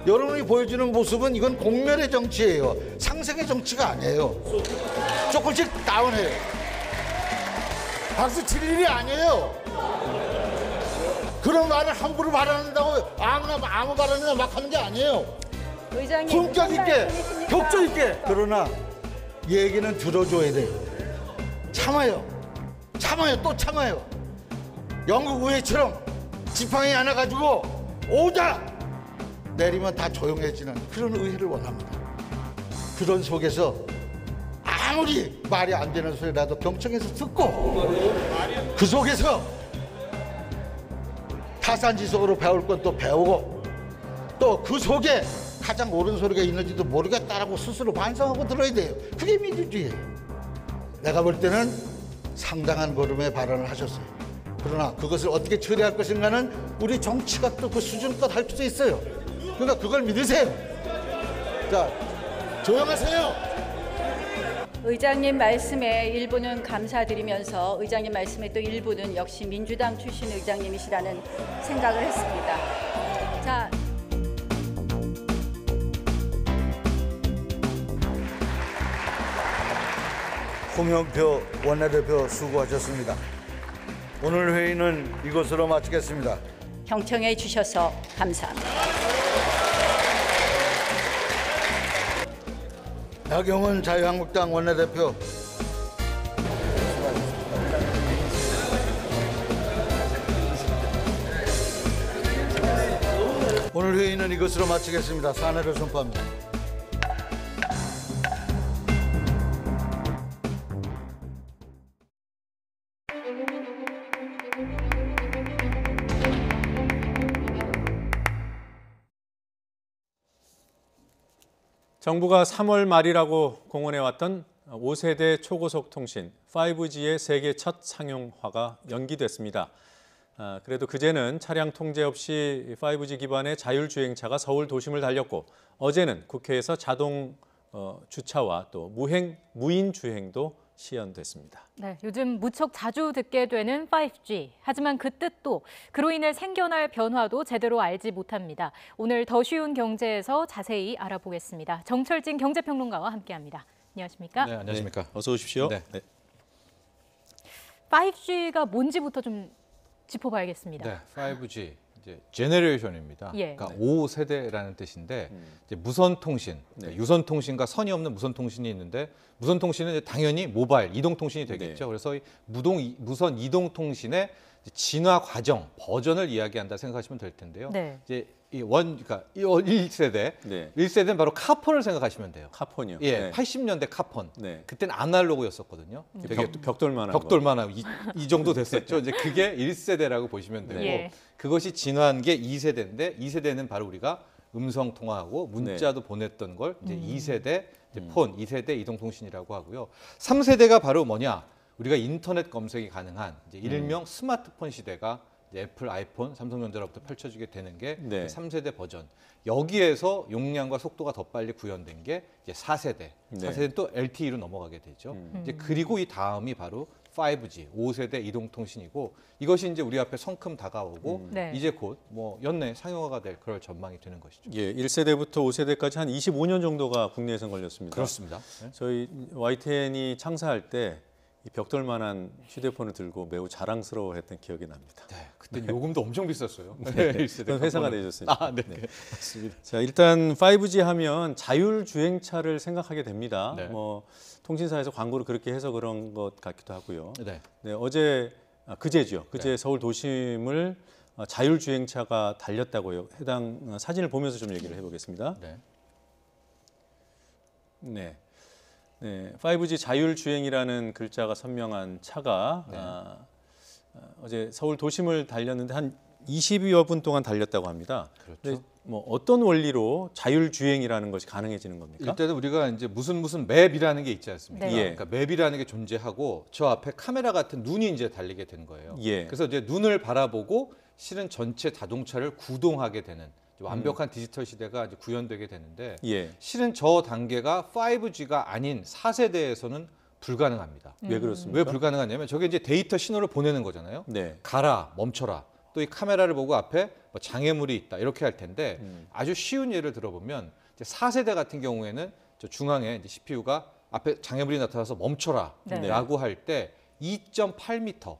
여러분이 보여주는 모습은 이건 공멸의 정치예요. 상생의 정치가 아니에요. 조금씩 다운해요. 박수 칠 일이 아니에요. 그런 말을 함부로 발언한다고 아무 발언이나 막 하는 게 아니에요. 의장님, 품격 있게, 격조 있게. 그러나 얘기는 들어줘야 돼요. 참아요. 또 참아요. 영국 의회처럼 지팡이 하나 가지고 오자 내리면 다 조용해지는 그런 의회를 원합니다. 그런 속에서 아무리 말이 안 되는 소리라도 경청해서 듣고 그 속에서 타산지석으로 배울 건 또 배우고 또 그 속에 가장 옳은 소리가 있는지도 모르겠다라고 스스로 반성하고 들어야 돼요. 그게 민주주의예요. 내가 볼 때는 상당한 걸음의 발언을 하셨어요. 그러나 그것을 어떻게 처리할 것인가는 우리 정치가 또 그 수준껏 할 수 있어요. 그러니까 그걸 믿으세요. 자, 조용하세요. 의장님 말씀에 일부는 감사드리면서 의장님 말씀에 또 일부는 역시 민주당 출신 의장님이시라는 생각을 했습니다. 자. 홍영표 원내대표 수고하셨습니다. 오늘 회의는 이것으로 마치겠습니다. 경청해 주셔서 감사합니다. 나경원 자유한국당 원내대표. 오늘 회의는 이것으로 마치겠습니다. 사내를 선포합니다. 정부가 3월 말이라고 공언해왔던 5세대 초고속 통신 5G의 세계 첫 상용화가 연기됐습니다. 그래도 그제는 차량 통제 없이 5G 기반의 자율주행차가 서울 도심을 달렸고 어제는 국회에서 자동 주차와 또 무인 주행도 시연됐습니다. 네, 요즘 무척 자주 듣게 되는 5G. 하지만 그 뜻도 그로 인해 생겨날 변화도 제대로 알지 못합니다. 오늘 더 쉬운 경제에서 자세히 알아보겠습니다. 정철진 경제평론가와 함께합니다. 안녕하십니까? 네, 안녕하십니까? 네, 어서 오십시오. 네. 5G가 뭔지부터 좀 짚어봐야겠습니다. 네, 5G 이제 제너레이션입니다. 예. 그러니까 5세대라는 뜻인데 이제 무선 통신, 유선 통신과 선이 없는 무선 통신이 있는데 무선 통신은 이제 당연히 모바일 이동 통신이 되겠죠. 그래서 이 무선 이동 통신의 진화 과정 버전을 이야기한다 생각하시면 될 텐데요. 네. 이제 그러니까 1세대, 1세대는 바로 카폰을 생각하시면 돼요. 카폰이요? 예, 네. 80년대 카폰. 네. 그때는 아날로그였었거든요. 되게 벽돌만한 이 정도 됐었죠. 이제 그게 1세대라고 보시면 되고 예. 그것이 진화한 게 2세대인데 2세대는 바로 우리가 음성 통화하고 문자도 보냈던 걸 이제 2세대 이제 폰, 2세대 이동통신이라고 하고요. 3세대가 바로 뭐냐? 우리가 인터넷 검색이 가능한 이제 일명 스마트폰 시대가 이제 애플, 아이폰, 삼성전자로부터 펼쳐지게 되는 게 3세대 버전. 여기에서 용량과 속도가 더 빨리 구현된 게 이제 4세대. 4세대는 또 LTE로 넘어가게 되죠. 이제 그리고 이 다음이 바로 5G, 5세대 이동통신이고 이것이 이제 우리 앞에 성큼 다가오고 네. 이제 곧 뭐 연내 상용화가 될 그럴 전망이 되는 것이죠. 예, 1세대부터 5세대까지 한 25년 정도가 국내에선 걸렸습니다. 그렇습니다. 네. 저희 YTN이 창사할 때 이 벽돌만한 휴대폰을 들고 매우 자랑스러워했던 기억이 납니다. 네, 그때 요금도 엄청 비쌌어요. 네, 1세대 회사가 내줬으니까. 아, 네, 네. 맞습니다. 자, 일단 5G 하면 자율주행차를 생각하게 됩니다. 네. 뭐 통신사에서 광고를 그렇게 해서 그런 것 같기도 하고요. 네. 네, 그제죠. 그제 네. 서울 도심을 자율주행차가 달렸다고요. 해당 사진을 보면서 좀 얘기를 해보겠습니다. 네. 네. 네, 5G 자율주행이라는 글자가 선명한 차가 네. 어제 서울 도심을 달렸는데 한 20여 분 동안 달렸다고 합니다. 그렇죠. 뭐 어떤 원리로 자율주행이라는 것이 가능해지는 겁니까? 일단은 우리가 이제 무슨 맵이라는 게 있지 않습니까? 네. 예. 그러니까 맵이라는 게 존재하고 저 앞에 카메라 같은 눈이 이제 달리게 된 거예요. 예. 그래서 이제 눈을 바라보고 실은 전체 자동차를 구동하게 되는 완벽한 디지털 시대가 이제 구현되게 되는데 예. 실은 저 단계가 5G가 아닌 4세대에서는 불가능합니다. 왜 그렇습니까? 왜 불가능하냐면 저게 이제 데이터 신호를 보내는 거잖아요. 네. 가라, 멈춰라. 또 이 카메라를 보고 앞에 뭐 장애물이 있다 이렇게 할 텐데 아주 쉬운 예를 들어보면 이제 4세대 같은 경우에는 저 중앙에 이제 CPU가 앞에 장애물이 나타나서 멈춰라 네. 라고 할 때 2.8m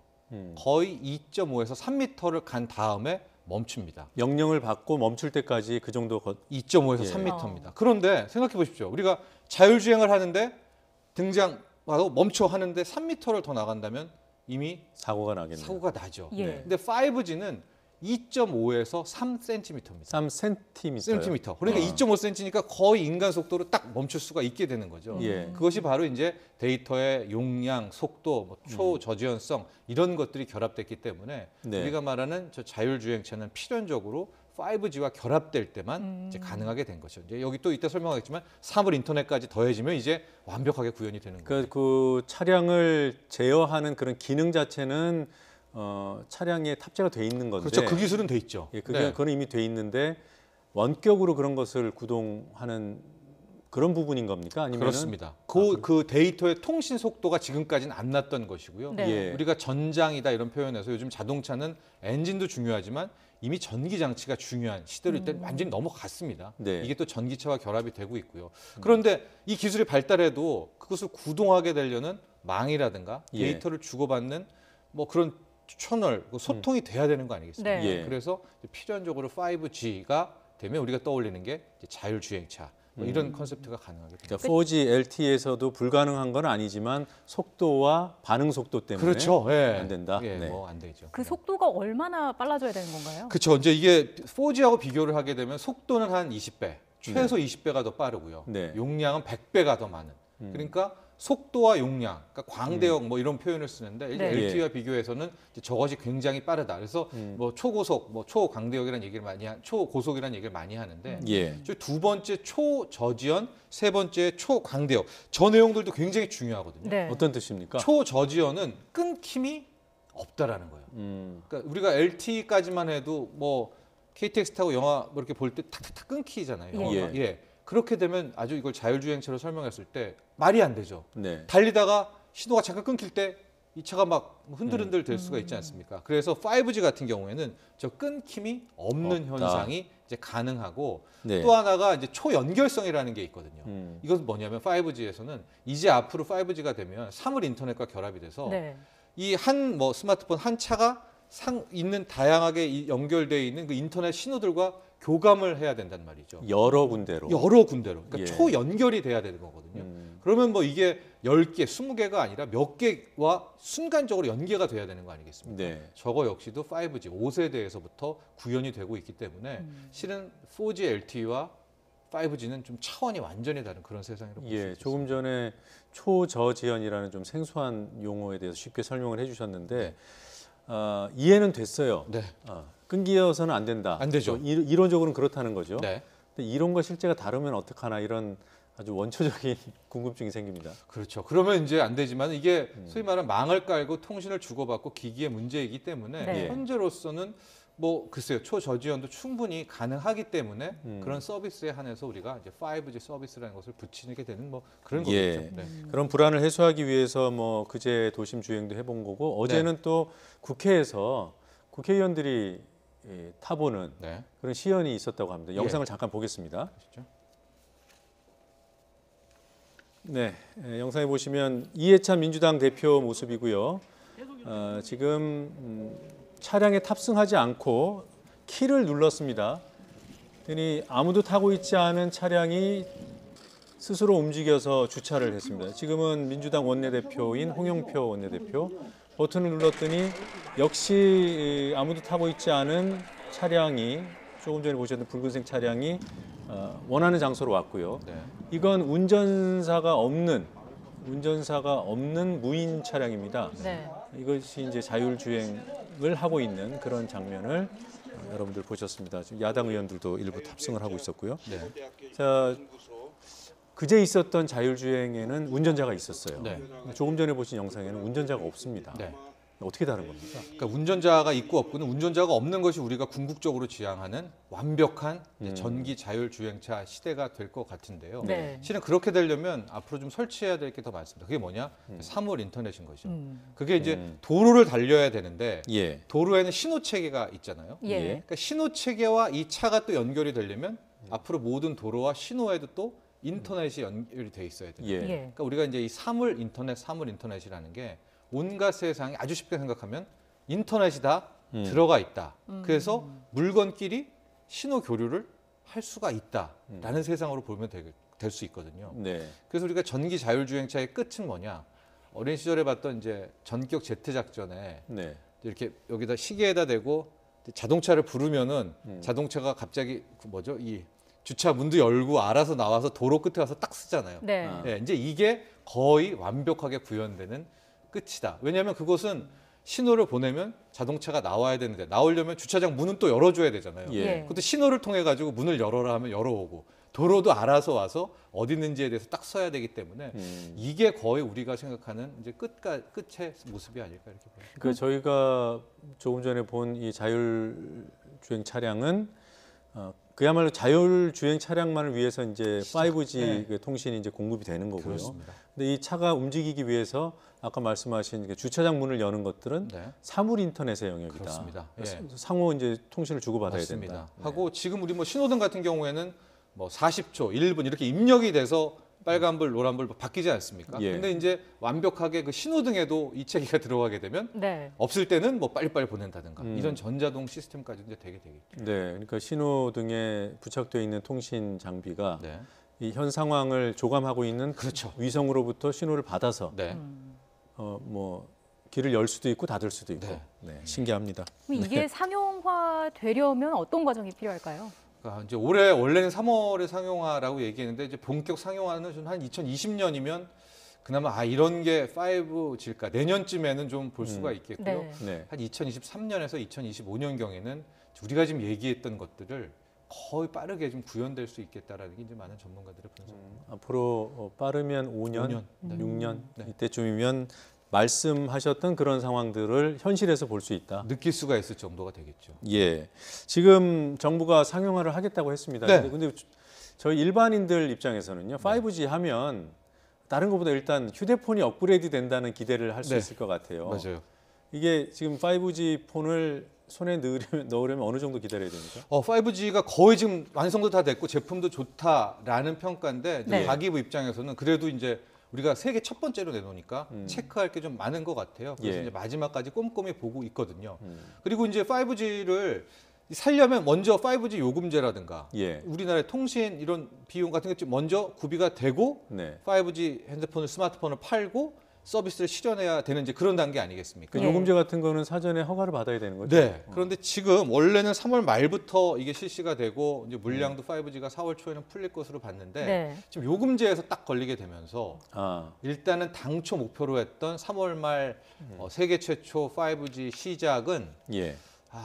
거의 2.5에서 3m를 간 다음에 멈춥니다. 명령을 받고 멈출 때까지 그 정도 2.5에서 예. 3m입니다. 그런데 생각해 보십시오. 우리가 자율주행을 하는데 등장하고 멈춰 하는데 3m를 더 나간다면 이미 사고가 나겠네요. 사고가 나죠. 예. 근데 5G는 2.5에서 3cm입니다. 3cm. 그러니까 2.5cm니까 거의 인간 속도로 딱 멈출 수가 있게 되는 거죠. 예. 그것이 바로 이제 데이터의 용량, 속도, 뭐 초저지연성 이런 것들이 결합됐기 때문에 네. 우리가 말하는 저 자율주행차는 필연적으로 5G와 결합될 때만 이제 가능하게 된 거죠. 이제 여기 또 이따 설명하겠지만 사물 인터넷까지 더해지면 이제 완벽하게 구현이 되는 거죠. 그 차량을 제어하는 그런 기능 자체는 차량에 탑재가 돼 있는 건데. 그렇죠. 그 기술은 돼 있죠. 예, 그건 이미 돼 있는데 원격으로 그런 것을 구동하는 그런 부분인 겁니까? 아니면 그렇습니다. 그 데이터의 통신 속도가 지금까지는 안 났던 것이고요. 네. 예. 우리가 전장이다 이런 표현에서 요즘 자동차는 엔진도 중요하지만 이미 전기 장치가 중요한 시대로 일단 완전히 넘어갔습니다. 네. 이게 또 전기차와 결합이 되고 있고요. 그런데 이 기술이 발달해도 그것을 구동하게 되려는 망이라든가 예. 데이터를 주고받는 뭐 그런 채널, 소통이 돼야 되는 거 아니겠습니까? 네. 예. 그래서 필연적으로 5G가 되면 우리가 떠올리는 게 이제 자율주행차 뭐 이런 컨셉트가 가능하게 됩니다. 그러니까 4G LTE에서도 불가능한 건 아니지만 속도와 반응 속도 때문에 그렇죠. 예. 안 된다. 예, 네. 뭐 안 되죠. 그 속도가 얼마나 빨라져야 되는 건가요? 그렇죠. 이제 이게 4G하고 비교를 하게 되면 속도는 한 20배, 최소 20배가 더 빠르고요. 네. 용량은 100배가 더 많은. 그러니까 속도와 용량, 그러니까 광대역 뭐 이런 표현을 쓰는데 네. LTE와 비교해서는 이제 저것이 굉장히 빠르다. 그래서 뭐 초고속, 뭐 초광대역이라는 얘기를 초고속이라는 얘기를 많이 하는데 예. 저희 두 번째 초저지연, 세 번째 초광대역. 저 내용들도 굉장히 중요하거든요. 네. 어떤 뜻입니까? 초저지연은 끊김이 없다라는 거예요. 그러니까 우리가 LTE까지만 해도 뭐 KTX 타고 영화 뭐 이렇게 볼 때 탁탁탁 끊기잖아요. 예. 영화가. 예. 그렇게 되면 아주 이걸 자율주행차로 설명했을 때 말이 안 되죠. 네. 달리다가 신호가 잠깐 끊길 때 이 차가 막 흔들흔들 될 수가 있지 않습니까? 그래서 5G 같은 경우에는 저 끊김이 없는 없다. 현상이 이제 가능하고 네. 또 하나가 이제 초연결성이라는 게 있거든요. 이것은 뭐냐면 5G에서는 이제 앞으로 5G가 되면 사물 인터넷과 결합이 돼서 네. 이 한 뭐 스마트폰 한 차가 있는 다양하게 연결되어 있는 그 인터넷 신호들과 교감을 해야 된단 말이죠. 여러 군데로. 그러니까 예. 초연결이 돼야 되는 거거든요. 그러면 뭐 이게 10개, 20개가 아니라 몇 개와 순간적으로 연계가 돼야 되는 거 아니겠습니까? 네. 저거 역시도 5G, 5세대에서부터 구현이 되고 있기 때문에 실은 4G LTE와 5G는 좀 차원이 완전히 다른 그런 세상이라고 볼 수 예, 있습니다. 조금 전에 초저지연이라는 좀 생소한 용어에 대해서 쉽게 설명을 해주셨는데 이해는 됐어요. 네. 끊기어서는 안 된다. 안 되죠. 뭐 이론적으로는 그렇다는 거죠. 네. 근데 이론과 실제가 다르면 어떡하나 이런 아주 원초적인 궁금증이 생깁니다. 그렇죠. 그러면 이제 안 되지만 이게 소위 말하는 망을 깔고 통신을 주고받고 기기의 문제이기 때문에 네. 현재로서는 뭐 글쎄요, 초저지연도 충분히 가능하기 때문에 그런 서비스에 한해서 우리가 이제 5G 서비스라는 것을 붙이게 되는 뭐 그런 거겠죠. 네. 그런 불안을 해소하기 위해서 뭐 그제 도심 주행도 해본 거고 어제는 또 국회에서 국회의원들이 타보는 그런 시연이 있었다고 합니다. 영상을 잠깐 보겠습니다. 보시죠. 네, 영상에 보시면 이해찬 민주당 대표 모습이고요. 지금 차량에 탑승하지 않고 키를 눌렀습니다. 그랬더니 아무도 타고 있지 않은 차량이 스스로 움직여서 주차를 했습니다. 지금은 민주당 원내대표인 홍영표 원내대표 버튼을 눌렀더니 역시 아무도 타고 있지 않은 차량이 조금 전에 보셨던 붉은색 차량이 원하는 장소로 왔고요. 이건 운전사가 없는 무인 차량입니다. 이것이 이제 자율주행을 하고 있는 그런 장면을 여러분들 보셨습니다. 지금 야당 의원들도 일부 탑승을 하고 있었고요. 자, 그제 있었던 자율주행에는 운전자가 있었어요. 조금 전에 보신 영상에는 운전자가 없습니다. 어떻게 다른 겁니까? 그러니까 운전자가 있고 없고는 운전자가 없는 것이 우리가 궁극적으로 지향하는 완벽한 전기 자율주행차 시대가 될 것 같은데요. 실은 그렇게 되려면 앞으로 좀 설치해야 될 게 더 많습니다. 그게 뭐냐? 사물 인터넷인 거죠. 그게 이제 도로를 달려야 되는데 도로에는 신호체계가 있잖아요. 그러니까 신호체계와 이 차가 또 연결이 되려면 앞으로 모든 도로와 신호에도 또 인터넷이 연결이 돼 있어야 돼요. 그러니까 우리가 이제 이 사물 인터넷이라는 게 온갖 세상이 아주 쉽게 생각하면 인터넷이 다 들어가 있다. 그래서 물건끼리 신호 교류를 할 수가 있다라는 세상으로 보면 될 수 있거든요. 그래서 우리가 전기 자율주행차의 끝은 뭐냐? 어린 시절에 봤던 이제 전격 제트 작전에 이렇게 여기다 시계에다 대고 자동차를 부르면은 자동차가 갑자기 이 주차 문도 열고 알아서 나와서 도로 끝에 와서 딱 쓰잖아요. 이제 이게 거의 완벽하게 구현되는 끝이다. 왜냐하면 그것은 신호를 보내면 자동차가 나와야 되는데 나오려면 주차장 문은 또 열어줘야 되잖아요. 그것도 신호를 통해 가지고 문을 열어라 하면 열어오고 도로도 알아서 와서 어디 있는지에 대해서 딱 써야 되기 때문에 이게 거의 우리가 생각하는 이제 끝의 모습이 아닐까 이렇게 보여요. 그러니까 저희가 조금 전에 본 이 자율주행 차량은 그야말로 자율주행 차량만을 위해서 이제 5G 통신이 이제 공급이 되는 거고요. 그렇습니다. 근데 이 차가 움직이기 위해서 아까 말씀하신 주차장 문을 여는 것들은 사물 인터넷의 영역이다. 그렇습니다. 상호 이제 통신을 주고받아야 맞습니다. 된다. 하고 지금 우리 뭐 신호등 같은 경우에는 뭐 40초, 1분 이렇게 입력이 돼서 빨간불, 노란불 바뀌지 않습니까? 근데 이제 완벽하게 그 신호등에도 이 체계가 들어가게 되면 없을 때는 뭐 빨리빨리 보낸다든가 이런 전자동 시스템까지 이제 되게 되겠죠. 그러니까 신호등에 부착되어 있는 통신 장비가 이 현 상황을 조감하고 있는 위성으로부터 신호를 받아서 뭐 길을 열 수도 있고 닫을 수도 있고 신기합니다. 그럼 이게 상용화 되려면 어떤 과정이 필요할까요? 그러니까 이제 올해 원래는 3월에 상용화라고 얘기했는데 이제 본격 상용화는 한 2020년이면 그나마 이런 게 5G일까 내년쯤에는 좀 볼 수가 있겠고요. 한 2023년에서 2025년 경에는 우리가 지금 얘기했던 것들을 거의 빠르게 좀 구현될 수 있겠다라는 게 이제 많은 전문가들의 분석입니다. 앞으로 빠르면 5년, 6년 이때쯤이면 말씀하셨던 그런 상황들을 현실에서 볼 수 있다. 느낄 수가 있을 정도가 되겠죠. 지금 정부가 상용화를 하겠다고 했습니다. 근데 저희 일반인들 입장에서는요. 5G 하면 다른 것보다 일단 휴대폰이 업그레이드 된다는 기대를 할 수 있을 것 같아요. 맞아요. 이게 지금 5G 폰을 손에 넣으려면 어느 정도 기다려야 됩니까? 5G가 거의 지금 완성도 다 됐고 제품도 좋다라는 평가인데 가기부 입장에서는 그래도 이제 우리가 세계 첫 번째로 내놓으니까 체크할 게 좀 많은 것 같아요. 그래서 이제 마지막까지 꼼꼼히 보고 있거든요. 그리고 이제 5G를 살려면 먼저 5G 요금제라든가 우리나라의 통신 이런 비용 같은 게 먼저 구비가 되고 5G 핸드폰을 스마트폰을 팔고 서비스를 실현해야 되는 이제 그런 단계 아니겠습니까? 요금제 같은 거는 사전에 허가를 받아야 되는 거죠? 그런데 지금 원래는 3월 말부터 이게 실시가 되고 이제 물량도 5G가 4월 초에는 풀릴 것으로 봤는데 지금 요금제에서 딱 걸리게 되면서 일단은 당초 목표로 했던 3월 말 세계 최초 5G 시작은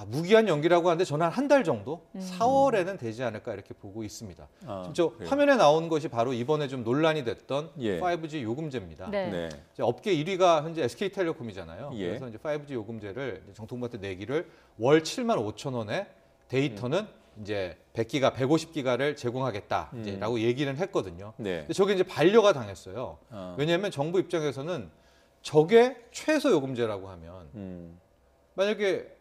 무기한 연기라고 하는데 저는 한 달 정도, 4월에는 되지 않을까 이렇게 보고 있습니다. 진짜 화면에 나온 것이 바로 이번에 좀 논란이 됐던 5G 요금제입니다. 네. 이제 업계 1위가 현재 SK텔레콤이잖아요. 예. 그래서 이제 5G 요금제를 정통부한테 내기를 월 75,000원에 데이터는 이제 100기가, 150기가를 제공하겠다라고 얘기는 했거든요. 네. 근데 저게 이제 반려가 당했어요. 왜냐하면 정부 입장에서는 저게 최소 요금제라고 하면 만약에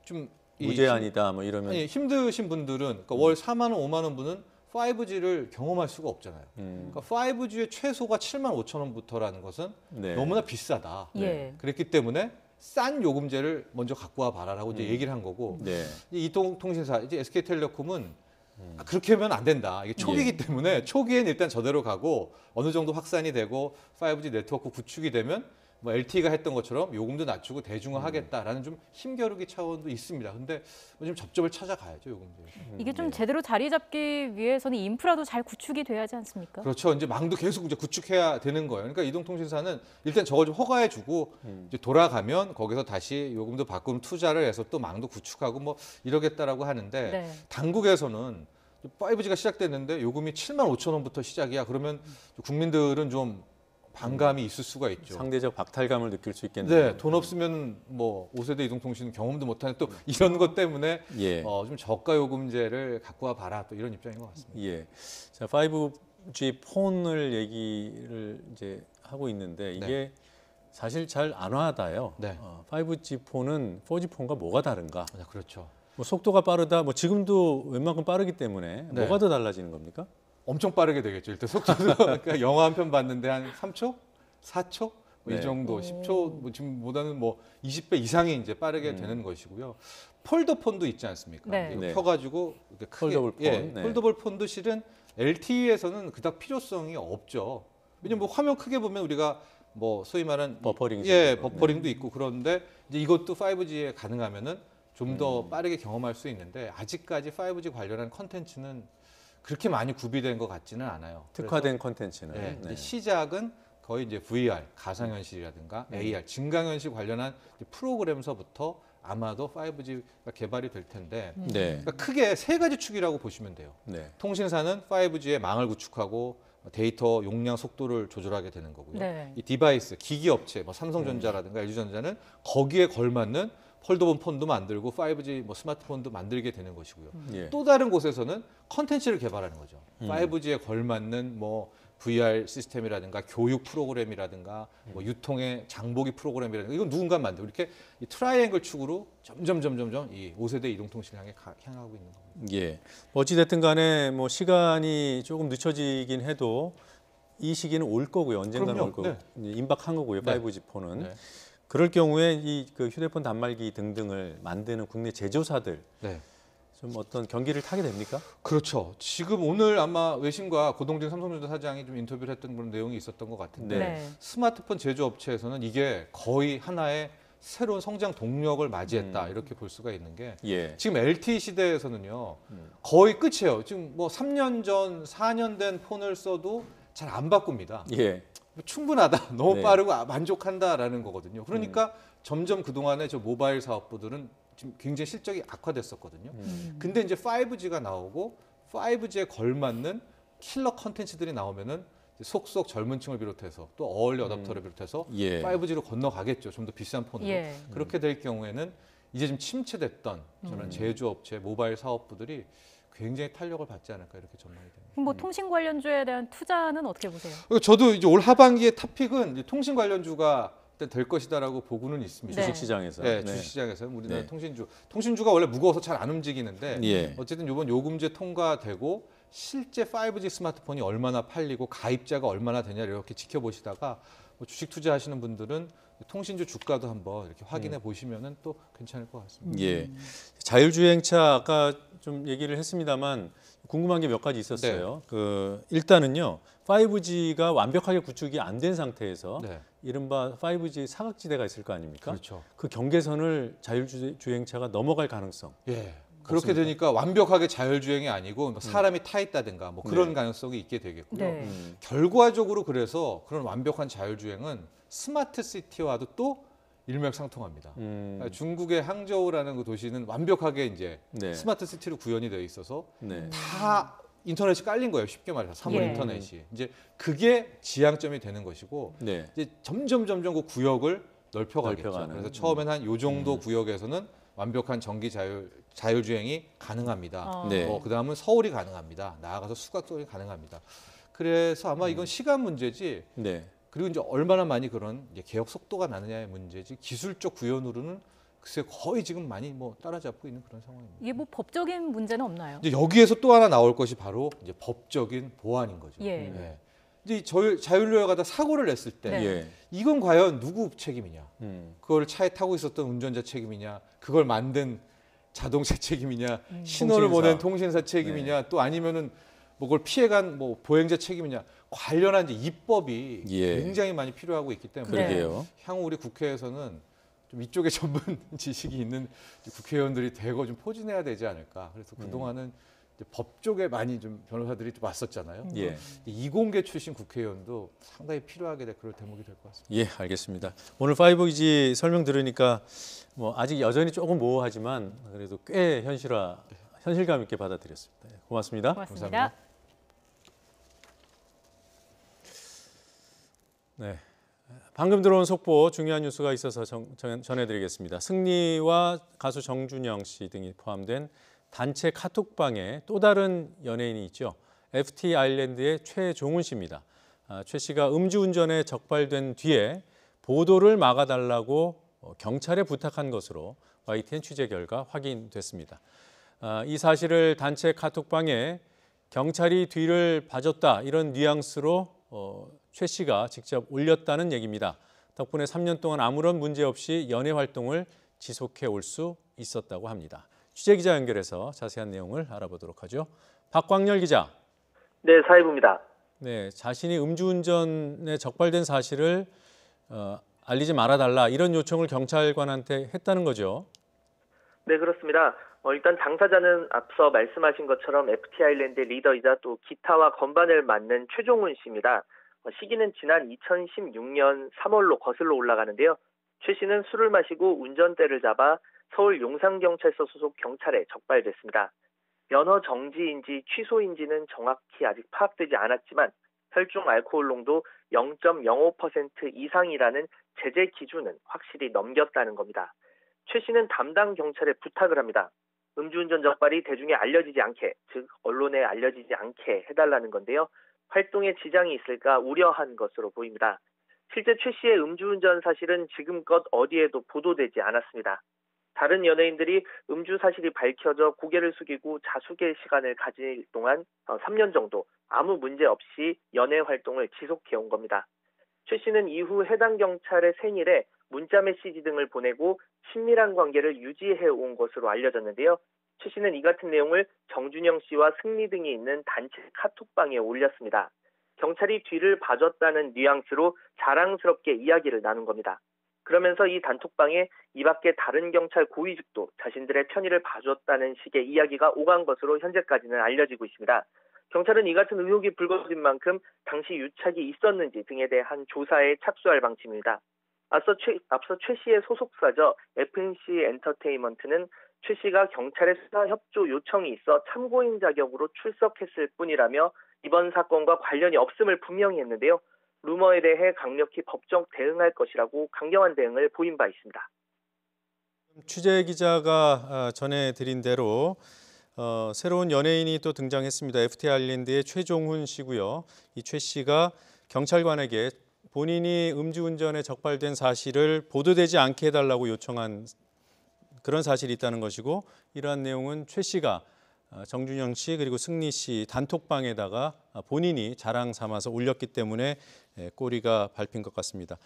좀 무제한이다 뭐 이러면 아니, 힘드신 분들은 그러니까 월 4만 원, 5만 원 분은 5G를 경험할 수가 없잖아요. 그러니까 5G의 최소가 7만 5천 원부터라는 것은 너무나 비싸다. 그랬기 때문에 싼 요금제를 먼저 갖고 와 봐라라고 이제 얘기를 한 거고 이동통신사 이제 SK텔레콤은 그렇게 하면 안 된다. 이게 초기이기 때문에 초기엔 일단 저대로 가고 어느 정도 확산이 되고 5G 네트워크 구축이 되면 뭐 LTE가 했던 것처럼 요금도 낮추고 대중화하겠다라는 좀 힘겨루기 차원도 있습니다. 근데 좀 접점을 찾아가야죠, 요금제. 이게 좀 제대로 자리 잡기 위해서는 인프라도 잘 구축이 돼야 하지 않습니까? 그렇죠. 이제 망도 계속 이제 구축해야 되는 거예요. 그러니까 이동통신사는 일단 저거 좀 허가해주고 이제 돌아가면 거기서 다시 요금도 바꾸는 투자를 해서 또 망도 구축하고 뭐 이러겠다라고 하는데 당국에서는 5G가 시작됐는데 요금이 7만 5천 원부터 시작이야. 그러면 국민들은 좀 반감이 있을 수가 있죠. 상대적 박탈감을 느낄 수 있겠네요. 네, 돈 없으면 뭐 5세대 이동통신 경험도 못하는 또 이런 것 때문에 좀 저가 요금제를 갖고 와 봐라 또 이런 입장인 것 같습니다. 예. 자, 5G 폰을 얘기를 이제 하고 있는데 이게 사실 잘 안 와닿아요. 5G 폰은 4G 폰과 뭐가 다른가? 그렇죠. 뭐 속도가 빠르다. 뭐 지금도 웬만큼 빠르기 때문에 뭐가 더 달라지는 겁니까? 엄청 빠르게 되겠죠. 일단 속도도 그러니까 영화 한 편 봤는데 한 3초, 4초 뭐 이 정도, 10초 뭐 지금보다는 뭐 20배 이상이 이제 빠르게 되는 것이고요. 폴더폰도 있지 않습니까? 펴가지고 이렇게 크게, 폴더블 폰. 폴더블 폰도 실은 LTE에서는 그닥 필요성이 없죠. 왜냐면 뭐 화면 크게 보면 우리가 뭐 소위 말하는 버퍼링, 버퍼링도 있고 그런데 이제 이것도 5G에 가능하면은 좀 더 빠르게 경험할 수 있는데 아직까지 5G 관련한 컨텐츠는 그렇게 많이 구비된 것 같지는 않아요. 특화된 컨텐츠는. 시작은 거의 이제 VR, 가상현실이라든가 AR, 증강현실 관련한 프로그램서부터 아마도 5G가 개발이 될 텐데 그러니까 크게 세 가지 축이라고 보시면 돼요. 통신사는 5G의 망을 구축하고 데이터 용량 속도를 조절하게 되는 거고요. 이 디바이스, 기기 업체, 뭐 삼성전자라든가 LG전자는 거기에 걸맞는 폴더폰 폰도 만들고 5G 뭐 스마트폰도 만들게 되는 것이고요. 또 다른 곳에서는 컨텐츠를 개발하는 거죠. 5G에 걸맞는 뭐 VR 시스템이라든가 교육 프로그램이라든가 뭐 유통의 장보기 프로그램이라든가 이건 누군가 만들고 이렇게 이 트라이앵글 축으로 점점 이 5세대 이동통신을 향하고 있는 겁니다. 예. 어찌 됐든 간에 뭐 시간이 조금 늦춰지긴 해도 이 시기는 올 거고요. 언젠가는 올 거고. 임박한 거고요. 5G 폰은. 그럴 경우에 이 그 휴대폰 단말기 등등을 만드는 국내 제조사들 좀 어떤 경기를 타게 됩니까? 그렇죠. 지금 오늘 아마 외신과 고동진 삼성전자 사장이 좀 인터뷰를 했던 그런 내용이 있었던 것 같은데 스마트폰 제조업체에서는 이게 거의 하나의 새로운 성장 동력을 맞이했다 이렇게 볼 수가 있는 게 지금 LTE 시대에서는요 거의 끝이에요. 지금 뭐 3년 전, 4년 된 폰을 써도 잘 안 바꿉니다. 충분하다, 너무 빠르고 만족한다라는 거거든요. 그러니까 점점 그동안의 저 모바일 사업부들은 지금 굉장히 실적이 악화됐었거든요. 근데 이제 5G가 나오고 5G에 걸맞는 킬러 컨텐츠들이 나오면은 속속 젊은 층을 비롯해서 또 어얼리 어답터를 비롯해서 5G로 건너가겠죠. 좀 더 비싼 폰으로. 그렇게 될 경우에는 이제 좀 침체됐던 저는 제조업체, 모바일 사업부들이 굉장히 탄력을 받지 않을까 이렇게 전망이 됩니다. 뭐 통신 관련주에 대한 투자는 어떻게 보세요? 저도 이제 올 하반기의 탑픽은 이제 통신 관련주가 될 것이다라고 보고는 있습니다. 주식시장에서. 주식시장에서 우리나라 통신주가 원래 무거워서 잘 안 움직이는데 어쨌든 이번 요금제 통과되고 실제 5G 스마트폰이 얼마나 팔리고 가입자가 얼마나 되냐 이렇게 지켜보시다가 뭐 주식 투자하시는 분들은 통신주 주가도 한번 이렇게 확인해 보시면은 또 괜찮을 것 같습니다. 자율주행차 아까 좀 얘기를 했습니다만 궁금한 게 몇 가지 있었어요. 그 일단은요 5G가 완벽하게 구축이 안 된 상태에서 이른바 5G 사각지대가 있을 거 아닙니까? 그 경계선을 자율주행차가 넘어갈 가능성. 그렇게 되니까 완벽하게 자율주행이 아니고 사람이 타 있다든가 뭐 그런 가능성이 있게 되겠고요. 결과적으로 그래서 그런 완벽한 자율주행은 스마트 시티와도 또 일맥상통합니다. 그러니까 중국의 항저우라는 그 도시는 완벽하게 이제 네. 스마트 시티로 구현이 되어 있어서 네. 다 인터넷이 깔린 거예요. 쉽게 말해서 사물 예. 인터넷이. 이제 그게 지향점이 되는 것이고 네. 이제 점점 그 구역을 넓혀가겠죠. 넓혀가는. 그래서 처음엔 한 요 정도 구역에서는 완벽한 전기 자율주행이 가능합니다. 네. 그다음은 서울이 가능합니다. 나아가서 수각도이 가능합니다. 그래서 아마 이건 시간 문제지. 네. 그리고 이제 얼마나 많이 그런 이제 개혁 속도가 나느냐의 문제지. 기술적 구현으로는 글쎄 거의 지금 많이 뭐 따라잡고 있는 그런 상황입니다. 이게 뭐 법적인 문제는 없나요? 이제 여기에서 또 하나 나올 것이 바로 이제 법적인 보완인 거죠. 예. 네. 이제 자율주행하다 사고를 냈을 때 네. 이건 과연 누구 책임이냐? 그걸 차에 타고 있었던 운전자 책임이냐? 그걸 만든 자동차 책임이냐? 신호를 보낸 통신사 책임이냐? 또 아니면은 뭐 그걸 피해간 뭐 보행자 책임이냐? 관련한 이제 입법이 굉장히 많이 필요하고 있기 때문에 그러게요. 향후 우리 국회에서는 좀 이쪽에 전문 지식이 있는 국회의원들이 대거 좀 포진해야 되지 않을까. 그래서 그동안은 이제 법 쪽에 많이 좀 변호사들이 좀 왔었잖아요. 예. 이공계 출신 국회의원도 상당히 필요하게 될 그런 대목이 될 것 같습니다. 예, 알겠습니다. 오늘 5G 설명 들으니까 뭐 아직 여전히 조금 모호하지만 그래도 꽤 현실감 있게 받아들였습니다. 고맙습니다. 고맙습니다. 네. 방금 들어온 속보 중요한 뉴스가 있어서 전해드리겠습니다. 승리와 가수 정준영 씨 등이 포함된 단체 카톡방에 또 다른 연예인이 있죠. FT 아일랜드의 최종훈 씨입니다. 최 씨가 음주운전에 적발된 뒤에 보도를 막아달라고 경찰에 부탁한 것으로 YTN 취재 결과 확인됐습니다. 이 사실을 단체 카톡방에 경찰이 뒤를 봐줬다 이런 뉘앙스로 최 씨가 직접 올렸다는 얘기입니다. 덕분에 3년 동안 아무런 문제 없이 연예 활동을 지속해 올 수 있었다고 합니다. 취재기자 연결해서 자세한 내용을 알아보도록 하죠. 박광열 기자. 네, 사회부입니다. 네, 자신이 음주운전에 적발된 사실을 알리지 말아달라 이런 요청을 경찰관한테 했다는 거죠. 네, 그렇습니다. 일단 당사자는 앞서 말씀하신 것처럼 FT 아일랜드 리더이자 또 기타와 건반을 맡는 최종훈 씨입니다. 시기는 지난 2016년 3월로 거슬러 올라가는데요. 최 씨는 술을 마시고 운전대를 잡아 서울 용산경찰서 소속 경찰에 적발됐습니다. 면허 정지인지 취소인지는 정확히 아직 파악되지 않았지만 혈중 알코올 농도 0.05% 이상이라는 제재 기준은 확실히 넘겼다는 겁니다. 최 씨는 담당 경찰에 부탁을 합니다. 음주운전 적발이 대중에 알려지지 않게, 즉 언론에 알려지지 않게 해달라는 건데요. 활동에 지장이 있을까 우려한 것으로 보입니다. 실제 최 씨의 음주운전 사실은 지금껏 어디에도 보도되지 않았습니다. 다른 연예인들이 음주 사실이 밝혀져 고개를 숙이고 자숙의 시간을 가질 동안 3년 정도 아무 문제 없이 연예 활동을 지속해온 겁니다. 최 씨는 이후 해당 경찰의 생일에 문자 메시지 등을 보내고 친밀한 관계를 유지해온 것으로 알려졌는데요. 최 씨는 이 같은 내용을 정준영 씨와 승리 등이 있는 단체 카톡방에 올렸습니다. 경찰이 뒤를 봐줬다는 뉘앙스로 자랑스럽게 이야기를 나눈 겁니다. 그러면서 이 단톡방에 이 밖에 다른 경찰 고위직도 자신들의 편의를 봐줬다는 식의 이야기가 오간 것으로 현재까지는 알려지고 있습니다. 경찰은 이 같은 의혹이 불거진 만큼 당시 유착이 있었는지 등에 대한 조사에 착수할 방침입니다. 앞서 최 씨의 소속사죠. FNC 엔터테인먼트는 최 씨가 경찰의 수사 협조 요청이 있어 참고인 자격으로 출석했을 뿐이라며 이번 사건과 관련이 없음을 분명히 했는데요. 루머에 대해 강력히 법적 대응할 것이라고 강경한 대응을 보인 바 있습니다. 취재 기자가 전해드린 대로 새로운 연예인이 또 등장했습니다. FT 아일랜드의 최종훈 씨고요. 이 최 씨가 경찰관에게 본인이 음주운전에 적발된 사실을 보도되지 않게 해달라고 요청한 그런 사실이 있다는 것이고 이러한 내용은 최 씨가 정준영 씨 그리고 승리 씨 단톡방에다가 본인이 자랑 삼아서 올렸기 때문에 꼬리가 밟힌 것 같습니다.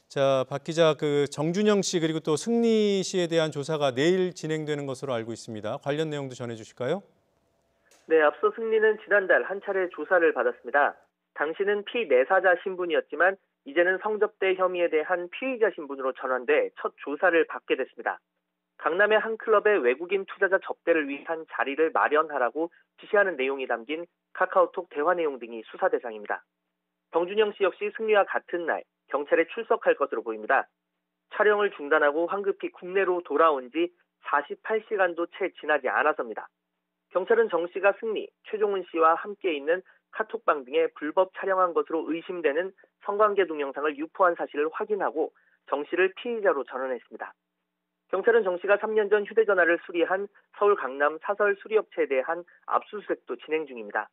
자, 박 기자, 그 정준영 씨 그리고 또 승리 씨에 대한 조사가 내일 진행되는 것으로 알고 있습니다. 관련 내용도 전해주실까요? 네, 앞서 승리는 지난달 한 차례 조사를 받았습니다. 당시는 피내사자 신분이었지만 이제는 성접대 혐의에 대한 피의자 신분으로 전환돼 첫 조사를 받게 됐습니다. 강남의 한 클럽의 외국인 투자자 접대를 위한 자리를 마련하라고 지시하는 내용이 담긴 카카오톡 대화 내용 등이 수사 대상입니다. 정준영 씨 역시 승리와 같은 날 경찰에 출석할 것으로 보입니다. 촬영을 중단하고 황급히 국내로 돌아온 지 48시간도 채 지나지 않아서입니다. 경찰은 정 씨가 승리, 최종훈 씨와 함께 있는 카톡방 등에 불법 촬영한 것으로 의심되는 성관계 동영상을 유포한 사실을 확인하고 정 씨를 피의자로 전환했습니다. 경찰은 정 씨가 3년 전 휴대전화를 수리한 서울 강남 사설 수리업체에 대한 압수수색도 진행 중입니다.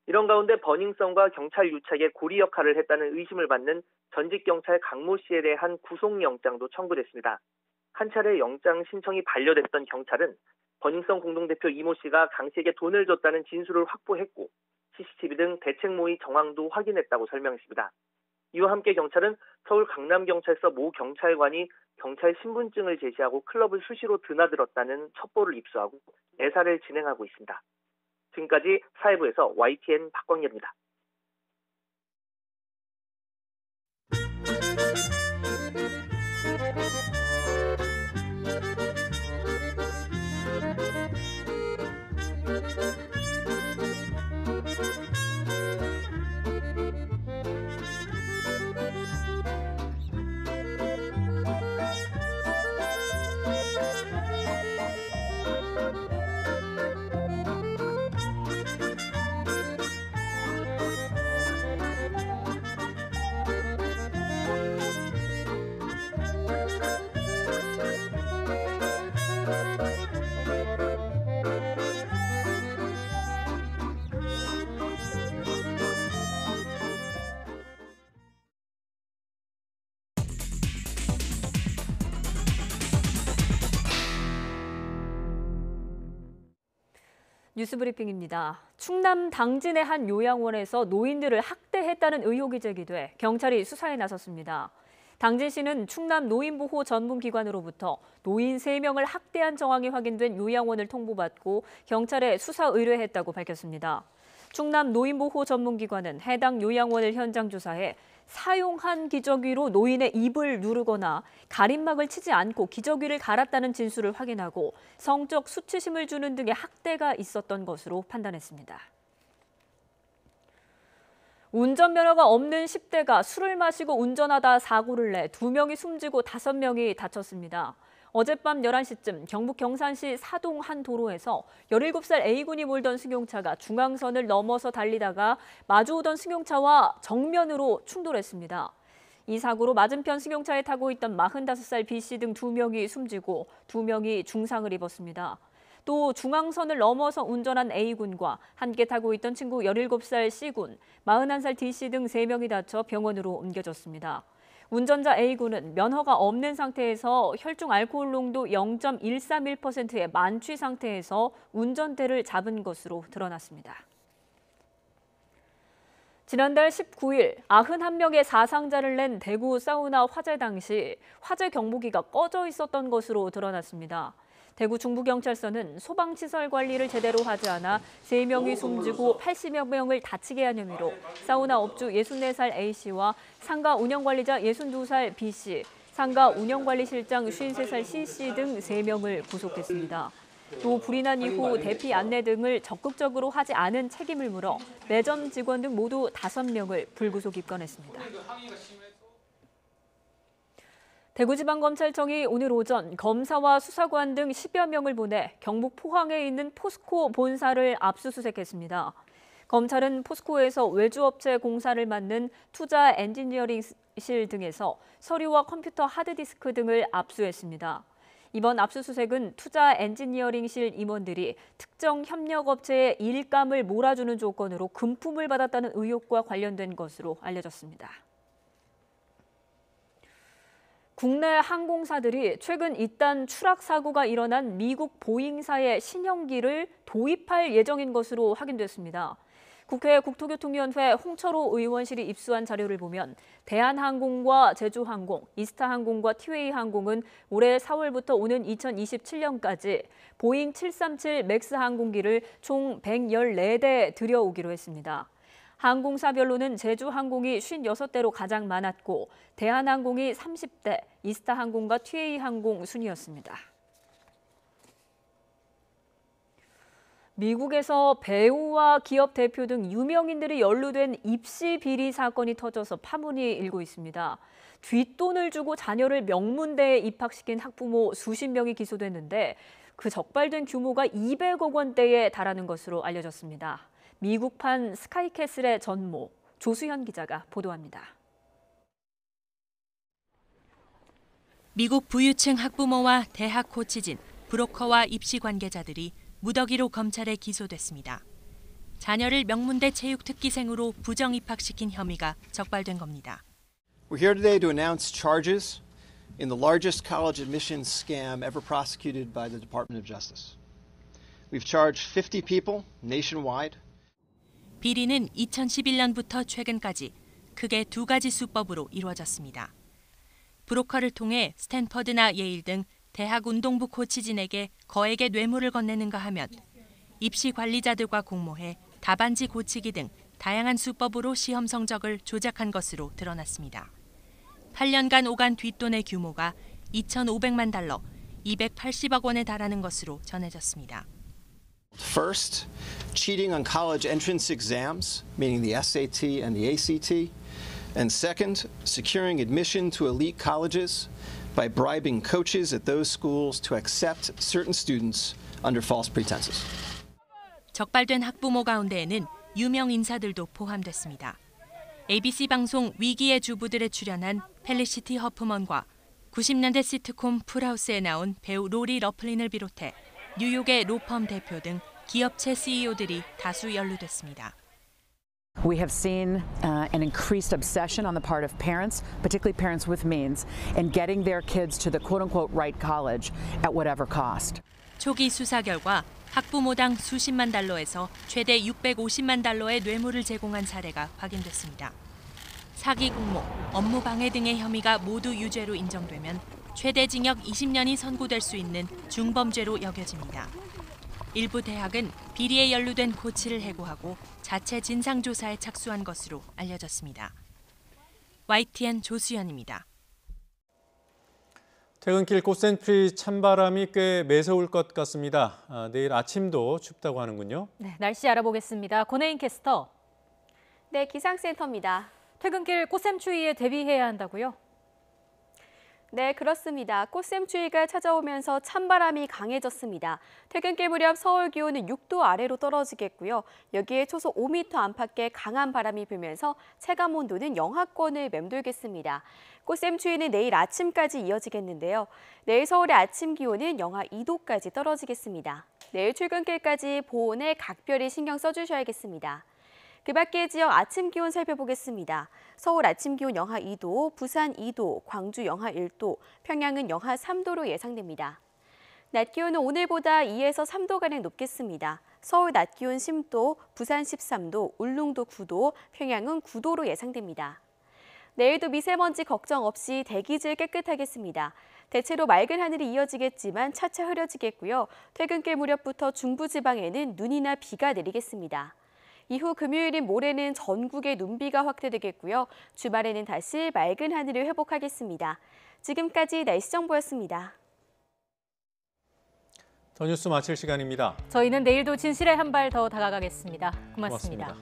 이런 가운데 버닝썬과 경찰 유착의 고리 역할을 했다는 의심을 받는 전직 경찰 강모 씨에 대한 구속영장도 청구됐습니다. 한 차례 영장 신청이 반려됐던 경찰은 버닝썬 공동대표 이모 씨가 강 씨에게 돈을 줬다는 진술을 확보했고 CCTV 등 대책 모의 정황도 확인했다고 설명했습니다. 이와 함께 경찰은 서울 강남경찰서 모 경찰관이 경찰 신분증을 제시하고 클럽을 수시로 드나들었다는 첩보를 입수하고 내사를 진행하고 있습니다. 지금까지 사회부에서 YTN 박광열입니다. 뉴스브리핑입니다. 충남 당진의 한 요양원에서 노인들을 학대했다는 의혹이 제기돼 경찰이 수사에 나섰습니다. 당진시는 충남 노인보호 전문기관으로부터 노인 3명을 학대한 정황이 확인된 요양원을 통보받고 경찰에 수사 의뢰했다고 밝혔습니다. 충남 노인보호 전문기관은 해당 요양원을 현장 조사해 사용한 기저귀로 노인의 입을 누르거나 가림막을 치지 않고 기저귀를 갈았다는 진술을 확인하고 성적 수치심을 주는 등의 학대가 있었던 것으로 판단했습니다. 운전면허가 없는 10대가 술을 마시고 운전하다 사고를 내 2명이 숨지고 5명이 다쳤습니다. 어젯밤 11시쯤 경북 경산시 사동 한 도로에서 17살 A군이 몰던 승용차가 중앙선을 넘어서 달리다가 마주오던 승용차와 정면으로 충돌했습니다. 이 사고로 맞은편 승용차에 타고 있던 45살 B씨 등 2명이 숨지고 2명이 중상을 입었습니다. 또 중앙선을 넘어서 운전한 A군과 함께 타고 있던 친구 17살 C군, 41살 D씨 등 3명이 다쳐 병원으로 옮겨졌습니다. 운전자 A군은 면허가 없는 상태에서 혈중 알코올 농도 0.131%의 만취 상태에서 운전대를 잡은 것으로 드러났습니다. 지난달 19일 91명의 사상자를 낸 대구 사우나 화재 당시 화재 경보기가 꺼져 있었던 것으로 드러났습니다. 대구 중부경찰서는 소방시설 관리를 제대로 하지 않아 3명이 숨지고 80여 명을 다치게 한 혐의로 사우나 업주 64살 A씨와 상가 운영관리자 62살 B씨, 상가 운영관리실장 53살 C씨 등 3명을 구속했습니다. 또 불이 난 이후 대피 안내 등을 적극적으로 하지 않은 책임을 물어 매점 직원 등 모두 5명을 불구속 입건했습니다. 대구지방검찰청이 오늘 오전 검사와 수사관 등 10여 명을 보내 경북 포항에 있는 포스코 본사를 압수수색했습니다. 검찰은 포스코에서 외주업체 공사를 맡는 투자 엔지니어링실 등에서 서류와 컴퓨터 하드디스크 등을 압수했습니다. 이번 압수수색은 투자 엔지니어링실 임원들이 특정 협력업체의 일감을 몰아주는 조건으로 금품을 받았다는 의혹과 관련된 것으로 알려졌습니다. 국내 항공사들이 최근 잇단 추락 사고가 일어난 미국 보잉사의 신형기를 도입할 예정인 것으로 확인됐습니다. 국회 국토교통위원회 홍철호 의원실이 입수한 자료를 보면 대한항공과 제주항공, 이스타항공과 티웨이항공은 올해 4월부터 오는 2027년까지 보잉 737 맥스 항공기를 총 114대 들여오기로 했습니다. 항공사별로는 제주항공이 56대로 가장 많았고 대한항공이 30대, 이스타항공과 티웨이항공 순이었습니다. 미국에서 배우와 기업 대표 등 유명인들이 연루된 입시 비리 사건이 터져서 파문이 일고 있습니다. 뒷돈을 주고 자녀를 명문대에 입학시킨 학부모 수십 명이 기소됐는데 그 적발된 규모가 200억 원대에 달하는 것으로 알려졌습니다. 미국판 스카이캐슬의 전모, 조수현 기자가 보도합니다. 미국 부유층 학부모와 대학 코치진, 브로커와 입시 관계자들이 무더기로 검찰에 기소됐습니다. 자녀를 명문대 체육특기생으로 부정 입학시킨 혐의가 적발된 겁니다. We're here today to announce charges in the largest college admissions scam ever prosecuted by the Department of Justice. We've charged 50 people nationwide. 비리는 2011년부터 최근까지 크게 두 가지 수법으로 이루어졌습니다. 브로커를 통해 스탠퍼드나 예일 등 대학 운동부 코치진에게 거액의 뇌물을 건네는가 하면 입시 관리자들과 공모해 답안지 고치기 등 다양한 수법으로 시험 성적을 조작한 것으로 드러났습니다. 8년간 오간 뒷돈의 규모가 2,500만 달러, 280억 원에 달하는 것으로 전해졌습니다. First, cheating on college entrance exams, meaning the SAT and the ACT. And second, securing admission to elite colleges by bribing coaches at those schools to accept certain students under false pretenses. 적발된 학부모 가운데에는 유명 인사들도 포함됐습니다. ABC 방송 위기의 주부들에 출연한 펠리시티 허프먼과 90년대 시트콤 풀하우스에 나온 배우 로리 러플린을 비롯해 뉴욕의 로펌 대표 등 기업체 CEO들이 다수 연루됐습니다. We have seen an increased obsession on the part of parents, particularly parents with means, in getting their kids to the quote-unquote right college at whatever cost. 초기 수사 결과 학부모당 수십만 달러에서 최대 650만 달러의 뇌물을 제공한 사례가 확인됐습니다. 사기 공모, 업무 방해 등의 혐의가 모두 유죄로 인정되면 최대 징역 20년이 선고될 수 있는 중범죄로 여겨집니다. 일부 대학은 비리에 연루된 코치를 해고하고 자체 진상조사에 착수한 것으로 알려졌습니다. YTN 조수연입니다. 퇴근길 꽃샘추위 찬바람이 꽤 매서울 것 같습니다. 내일 아침도 춥다고 하는군요. 네, 날씨 알아보겠습니다. 권혜인 캐스터. 네, 기상센터입니다. 퇴근길 꽃샘추위에 대비해야 한다고요? 네, 그렇습니다. 꽃샘추위가 찾아오면서 찬바람이 강해졌습니다. 퇴근길 무렵 서울 기온은 6도 아래로 떨어지겠고요. 여기에 초속 5m 안팎의 강한 바람이 불면서 체감 온도는 영하권을 맴돌겠습니다. 꽃샘추위는 내일 아침까지 이어지겠는데요. 내일 서울의 아침 기온은 영하 2도까지 떨어지겠습니다. 내일 출근길까지 보온에 각별히 신경 써주셔야겠습니다. 그 밖의 지역 아침 기온 살펴보겠습니다. 서울 아침 기온 영하 2도, 부산 2도, 광주 영하 1도, 평양은 영하 3도로 예상됩니다. 낮 기온은 오늘보다 2에서 3도가량 높겠습니다. 서울 낮 기온 10도, 부산 13도, 울릉도 9도, 평양은 9도로 예상됩니다. 내일도 미세먼지 걱정 없이 대기질 깨끗하겠습니다. 대체로 맑은 하늘이 이어지겠지만 차차 흐려지겠고요. 퇴근길 무렵부터 중부지방에는 눈이나 비가 내리겠습니다. 이후 금요일인 모레는 전국에 눈비가 확대되겠고요. 주말에는 다시 맑은 하늘을 회복하겠습니다. 지금까지 날씨 정보였습니다. 더 뉴스 마칠 시간입니다. 저희는 내일도 진실에 한 발 더 다가가겠습니다. 고맙습니다.